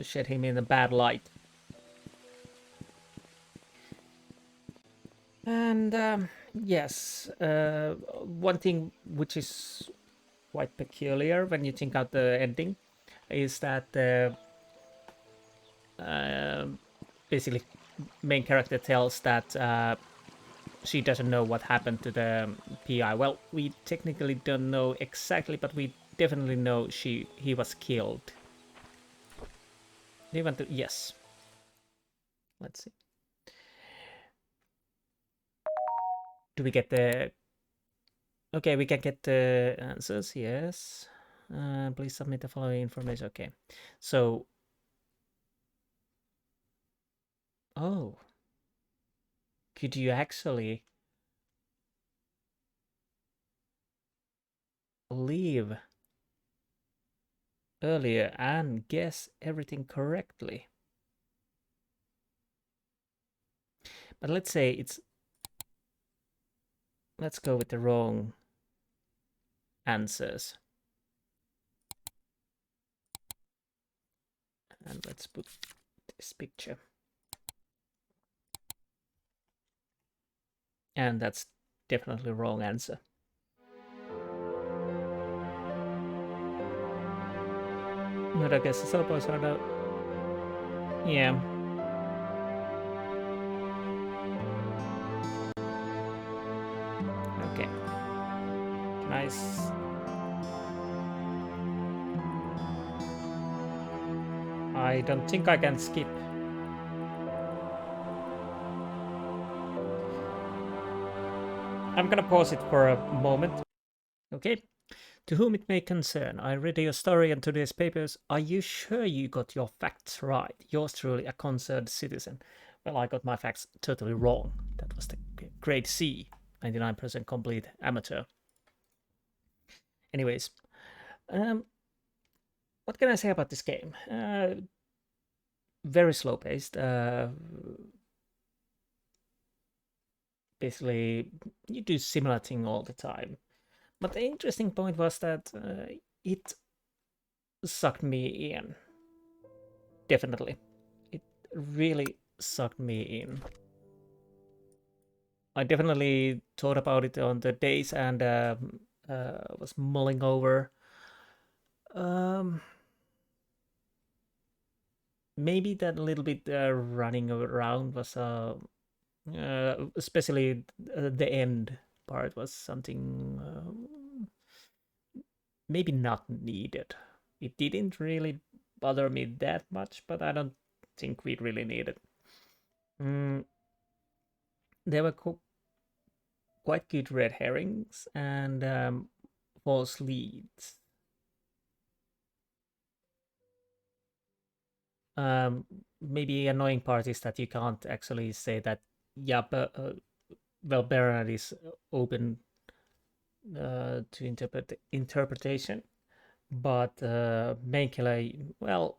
shed him in a bad light. And yes, one thing which is quite peculiar when you think out the ending is that basically main character tells that she doesn't know what happened to the PI. Well, we technically don't know exactly, but we definitely know he was killed. Do you want to? Yes. Let's see. Do we get the? Okay, we can get the answers. Yes. Please submit the following information. Okay. So. Oh. Could you actually leave earlier and guess everything correctly? But let's say it's... Let's go with the wrong answers. And let's put this picture. And that's definitely wrong answer. But I guess it's supposed to... Yeah. Okay. Nice. I don't think I can skip. I'm gonna pause it for a moment. Okay, To whom it may concern, I read your story in today's papers. Are you sure you got your facts right? Yours truly, a concerned citizen. Well, I got my facts totally wrong. That was the grade C, 99% complete amateur. Anyways, what can I say about this game? Very slow paced. Basically, you do similar thing all the time. But the interesting point was that it sucked me in. Definitely. It really sucked me in. I definitely thought about it on the days and was mulling over. Maybe that little bit running around was, especially the end part, was something maybe not needed. It didn't really bother me that much, but I don't think we really need it. There were quite good red herrings and false leads. Maybe annoying part is that you can't actually say that, yeah, but, well, Bernard is open to interpretation, but main killer, well,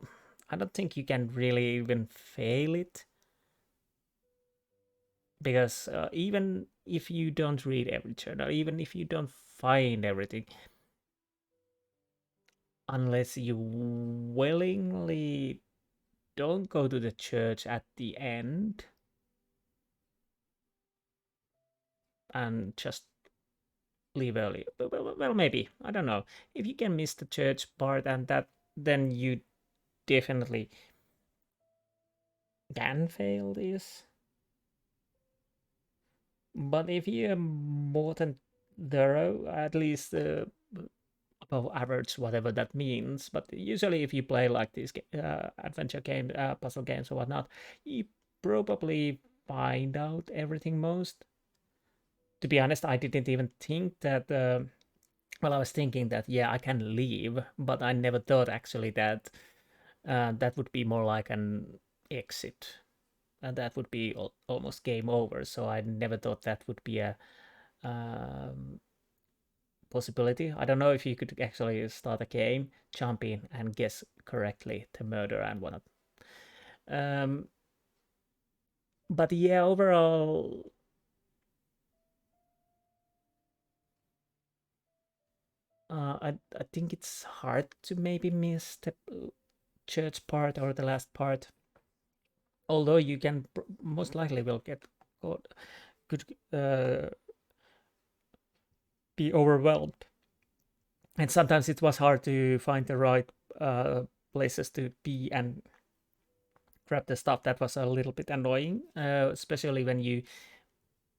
I don't think you can really even fail it, because even if you don't read every journal, even if you don't find everything, unless you willingly don't go to the church at the end and just leave early. Well, maybe, I don't know. If you can miss the church part and that, then you definitely can fail this. But if you're more than thorough, at least above average, whatever that means. But usually, if you play like these adventure games, puzzle games, or whatnot, you probably find out everything most. To be honest, I didn't even think that. Well, I was thinking that, yeah, I can leave, but I never thought actually that that would be more like an exit, and that would be almost game over. So I never thought that would be a possibility. I don't know if you could actually start a game, jump in, and guess correctly the murder and whatnot. But yeah, overall, I think it's hard to maybe miss the church part or the last part. Although you can most likely will get could be overwhelmed, and sometimes it was hard to find the right places to be and grab the stuff. That was a little bit annoying, especially when you,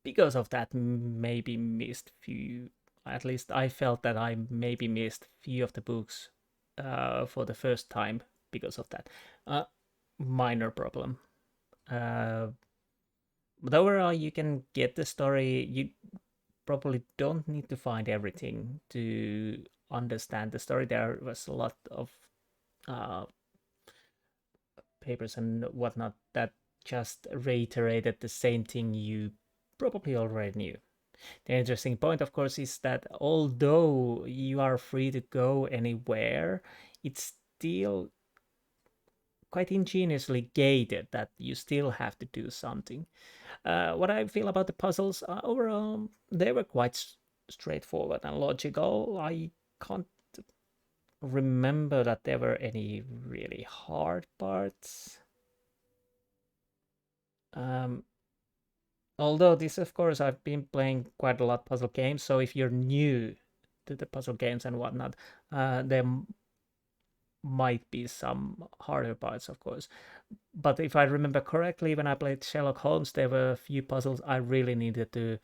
because of that, maybe missed few. At least I felt that I maybe missed few of the books for the first time because of that. Minor problem. But overall, you can get the story. You probably don't need to find everything to understand the story. There was a lot of papers and whatnot that just reiterated the same thing you probably already knew. The interesting point, of course, is that although you are free to go anywhere, it's still quite ingeniously gated that you still have to do something. What I feel about the puzzles, overall, they were quite straightforward and logical. I can't remember that there were any really hard parts. Although this, of course, I've been playing quite a lot puzzle games, so if you're new to the puzzle games and whatnot, there might be some harder parts, of course. But if I remember correctly, when I played Sherlock Holmes, there were a few puzzles I really needed to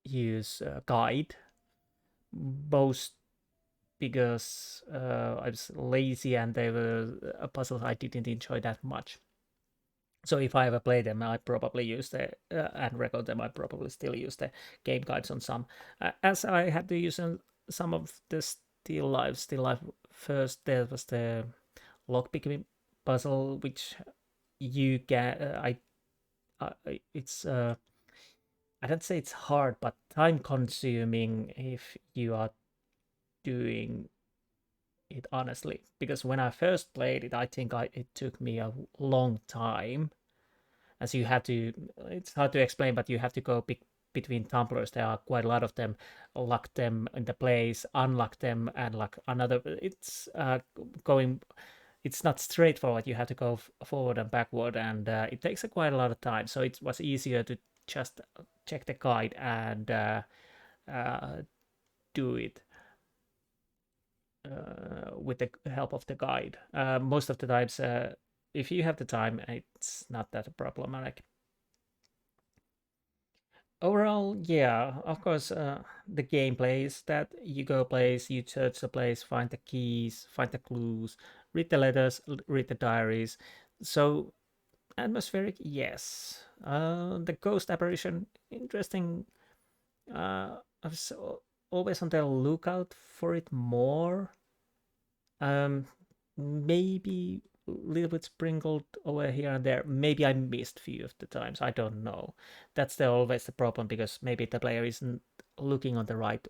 use a guide, both because I was lazy and they were puzzles I didn't enjoy that much. So if I ever play them, I probably use the and record them. I probably still use the game guides on some, as I had to use some of the Still Life. Still Life first. There was the lockpicking puzzle, which you get. It's I don't say it's hard, but time consuming if you are doing it honestly. Because when I first played it, I think it took me a long time, as you have to. It's hard to explain, but you have to go between tumblers. There are quite a lot of them. Lock them into place, unlock them, and lock another. It's going. It's not straightforward. You have to go forward and backward, and it takes quite a lot of time. So it was easier to just check the guide and uh, do it with the help of the guide. Most of the times, if you have the time, it's not that problematic. Overall, yeah, of course, the gameplay is that you go place, you search the place, find the keys, find the clues, read the letters, read the diaries. So atmospheric, yes. The ghost apparition, interesting. I was always on the lookout for it more. Maybe a little bit sprinkled over here and there. Maybe I missed a few of the times. I don't know. That's always the problem, because maybe the player isn't looking on the right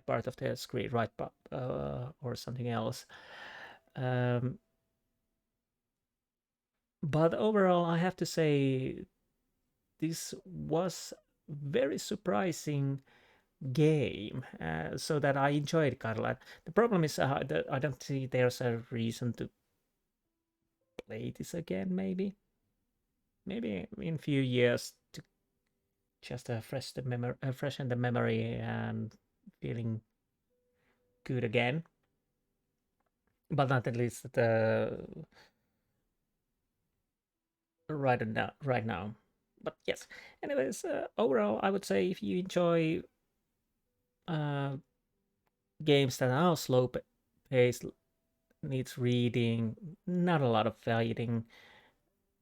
part of the screen, or something else. But overall, I have to say this was very surprising game, so that I enjoyed quite a lot. The problem is that I don't see there's a reason to play this again. Maybe in a few years to just freshen the memory and feeling good again. But not at least right now. But yes. Anyways, overall, I would say if you enjoy uh, games that are slow paced, needs reading, not a lot of fighting.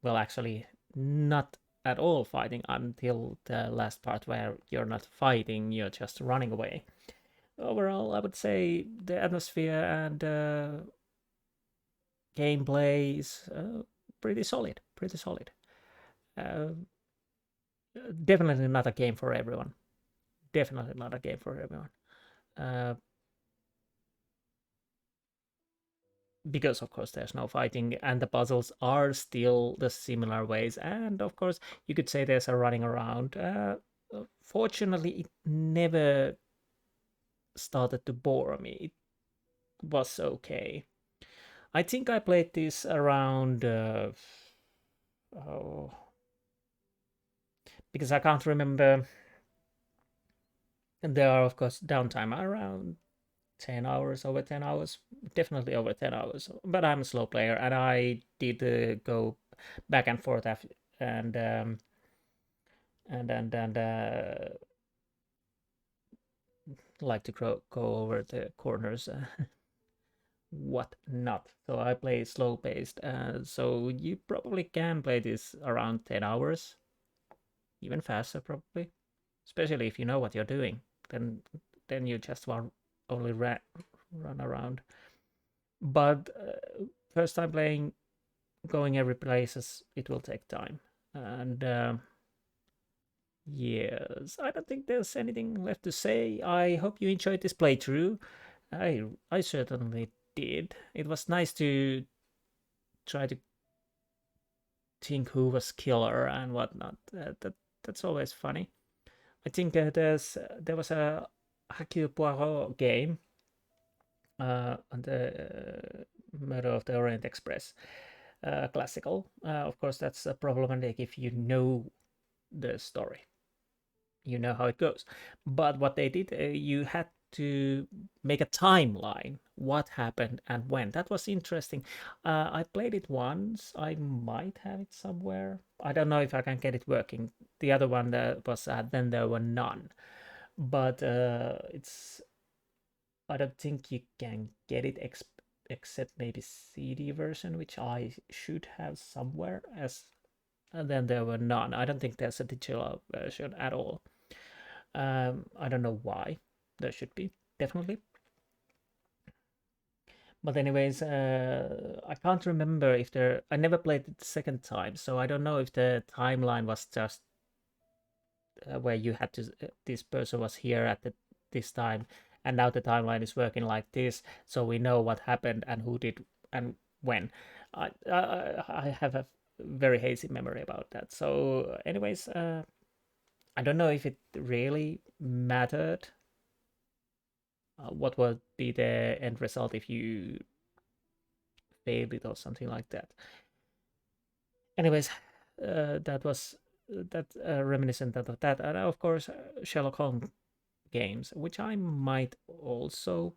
Well, actually, not at all fighting until the last part where you're not fighting, you're just running away. Overall, I would say the atmosphere and gameplay is pretty solid. Pretty solid. Uh, Definitely not a game for everyone. Definitely not a game for everyone. Uh, because of course there's no fighting, and the puzzles are still the similar ways, and of course you could say there's a running around. Fortunately, it never started to bore me. It was okay. I think I played this around oh, because I can't remember. And there are of course downtime around 10 hours, over 10 hours, definitely over 10 hours. But I'm a slow player, and I did go back and forth and like to go over the corners, what not. So I play slow paced. So you probably can play this around 10 hours, even faster probably, especially if you know what you're doing. Then you just want only run around. But first time playing, going every places, it will take time. And yes, I don't think there's anything left to say. I hope you enjoyed this playthrough. I certainly did. It was nice to try to think who was killer and whatnot. That's always funny. I think there was a Hercule Poirot game on the Murder of the Orient Express, classical. Of course, that's problematic if you know the story. You know how it goes. But what they did, you had to make a timeline, what happened and when. That was interesting. I played it once. I might have it somewhere. I don't know if I can get it working. The other one that was Then There Were None. But I don't think you can get it except maybe CD version, which I should have somewhere. And then there were none. I don't think there's a digital version at all. I don't know why. There should be, definitely. But anyways, I can't remember if there. I never played it the second time, so I don't know if the timeline was just where you had to. This person was here at this time, and now the timeline is working like this, so we know what happened and who did and when. I have a very hazy memory about that. So, anyways, I don't know if it really mattered. What would be the end result if you failed it or something like that? Anyways, that was that reminiscent of that, and of course Sherlock Holmes games, which I might also.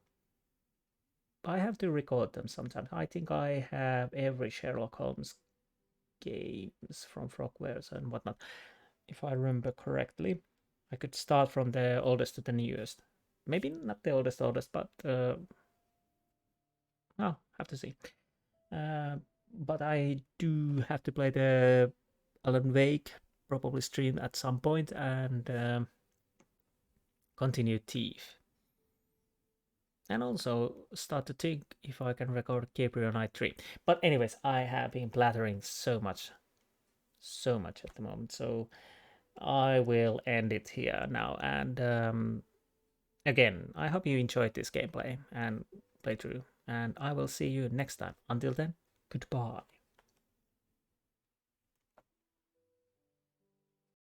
I have to record them sometimes. I think I have every Sherlock Holmes games from Frogwares and whatnot, if I remember correctly. I could start from the oldest to the newest. Maybe not the oldest, but well, have to see. But I do have to play the Alan Wake, probably stream at some point, and continue Thief. And also start to think if I can record Gabriel Knight 3. But anyways, I have been blathering so much at the moment, so I will end it here now. And again, I hope you enjoyed this gameplay and playthrough, and I will see you next time. Until then, goodbye.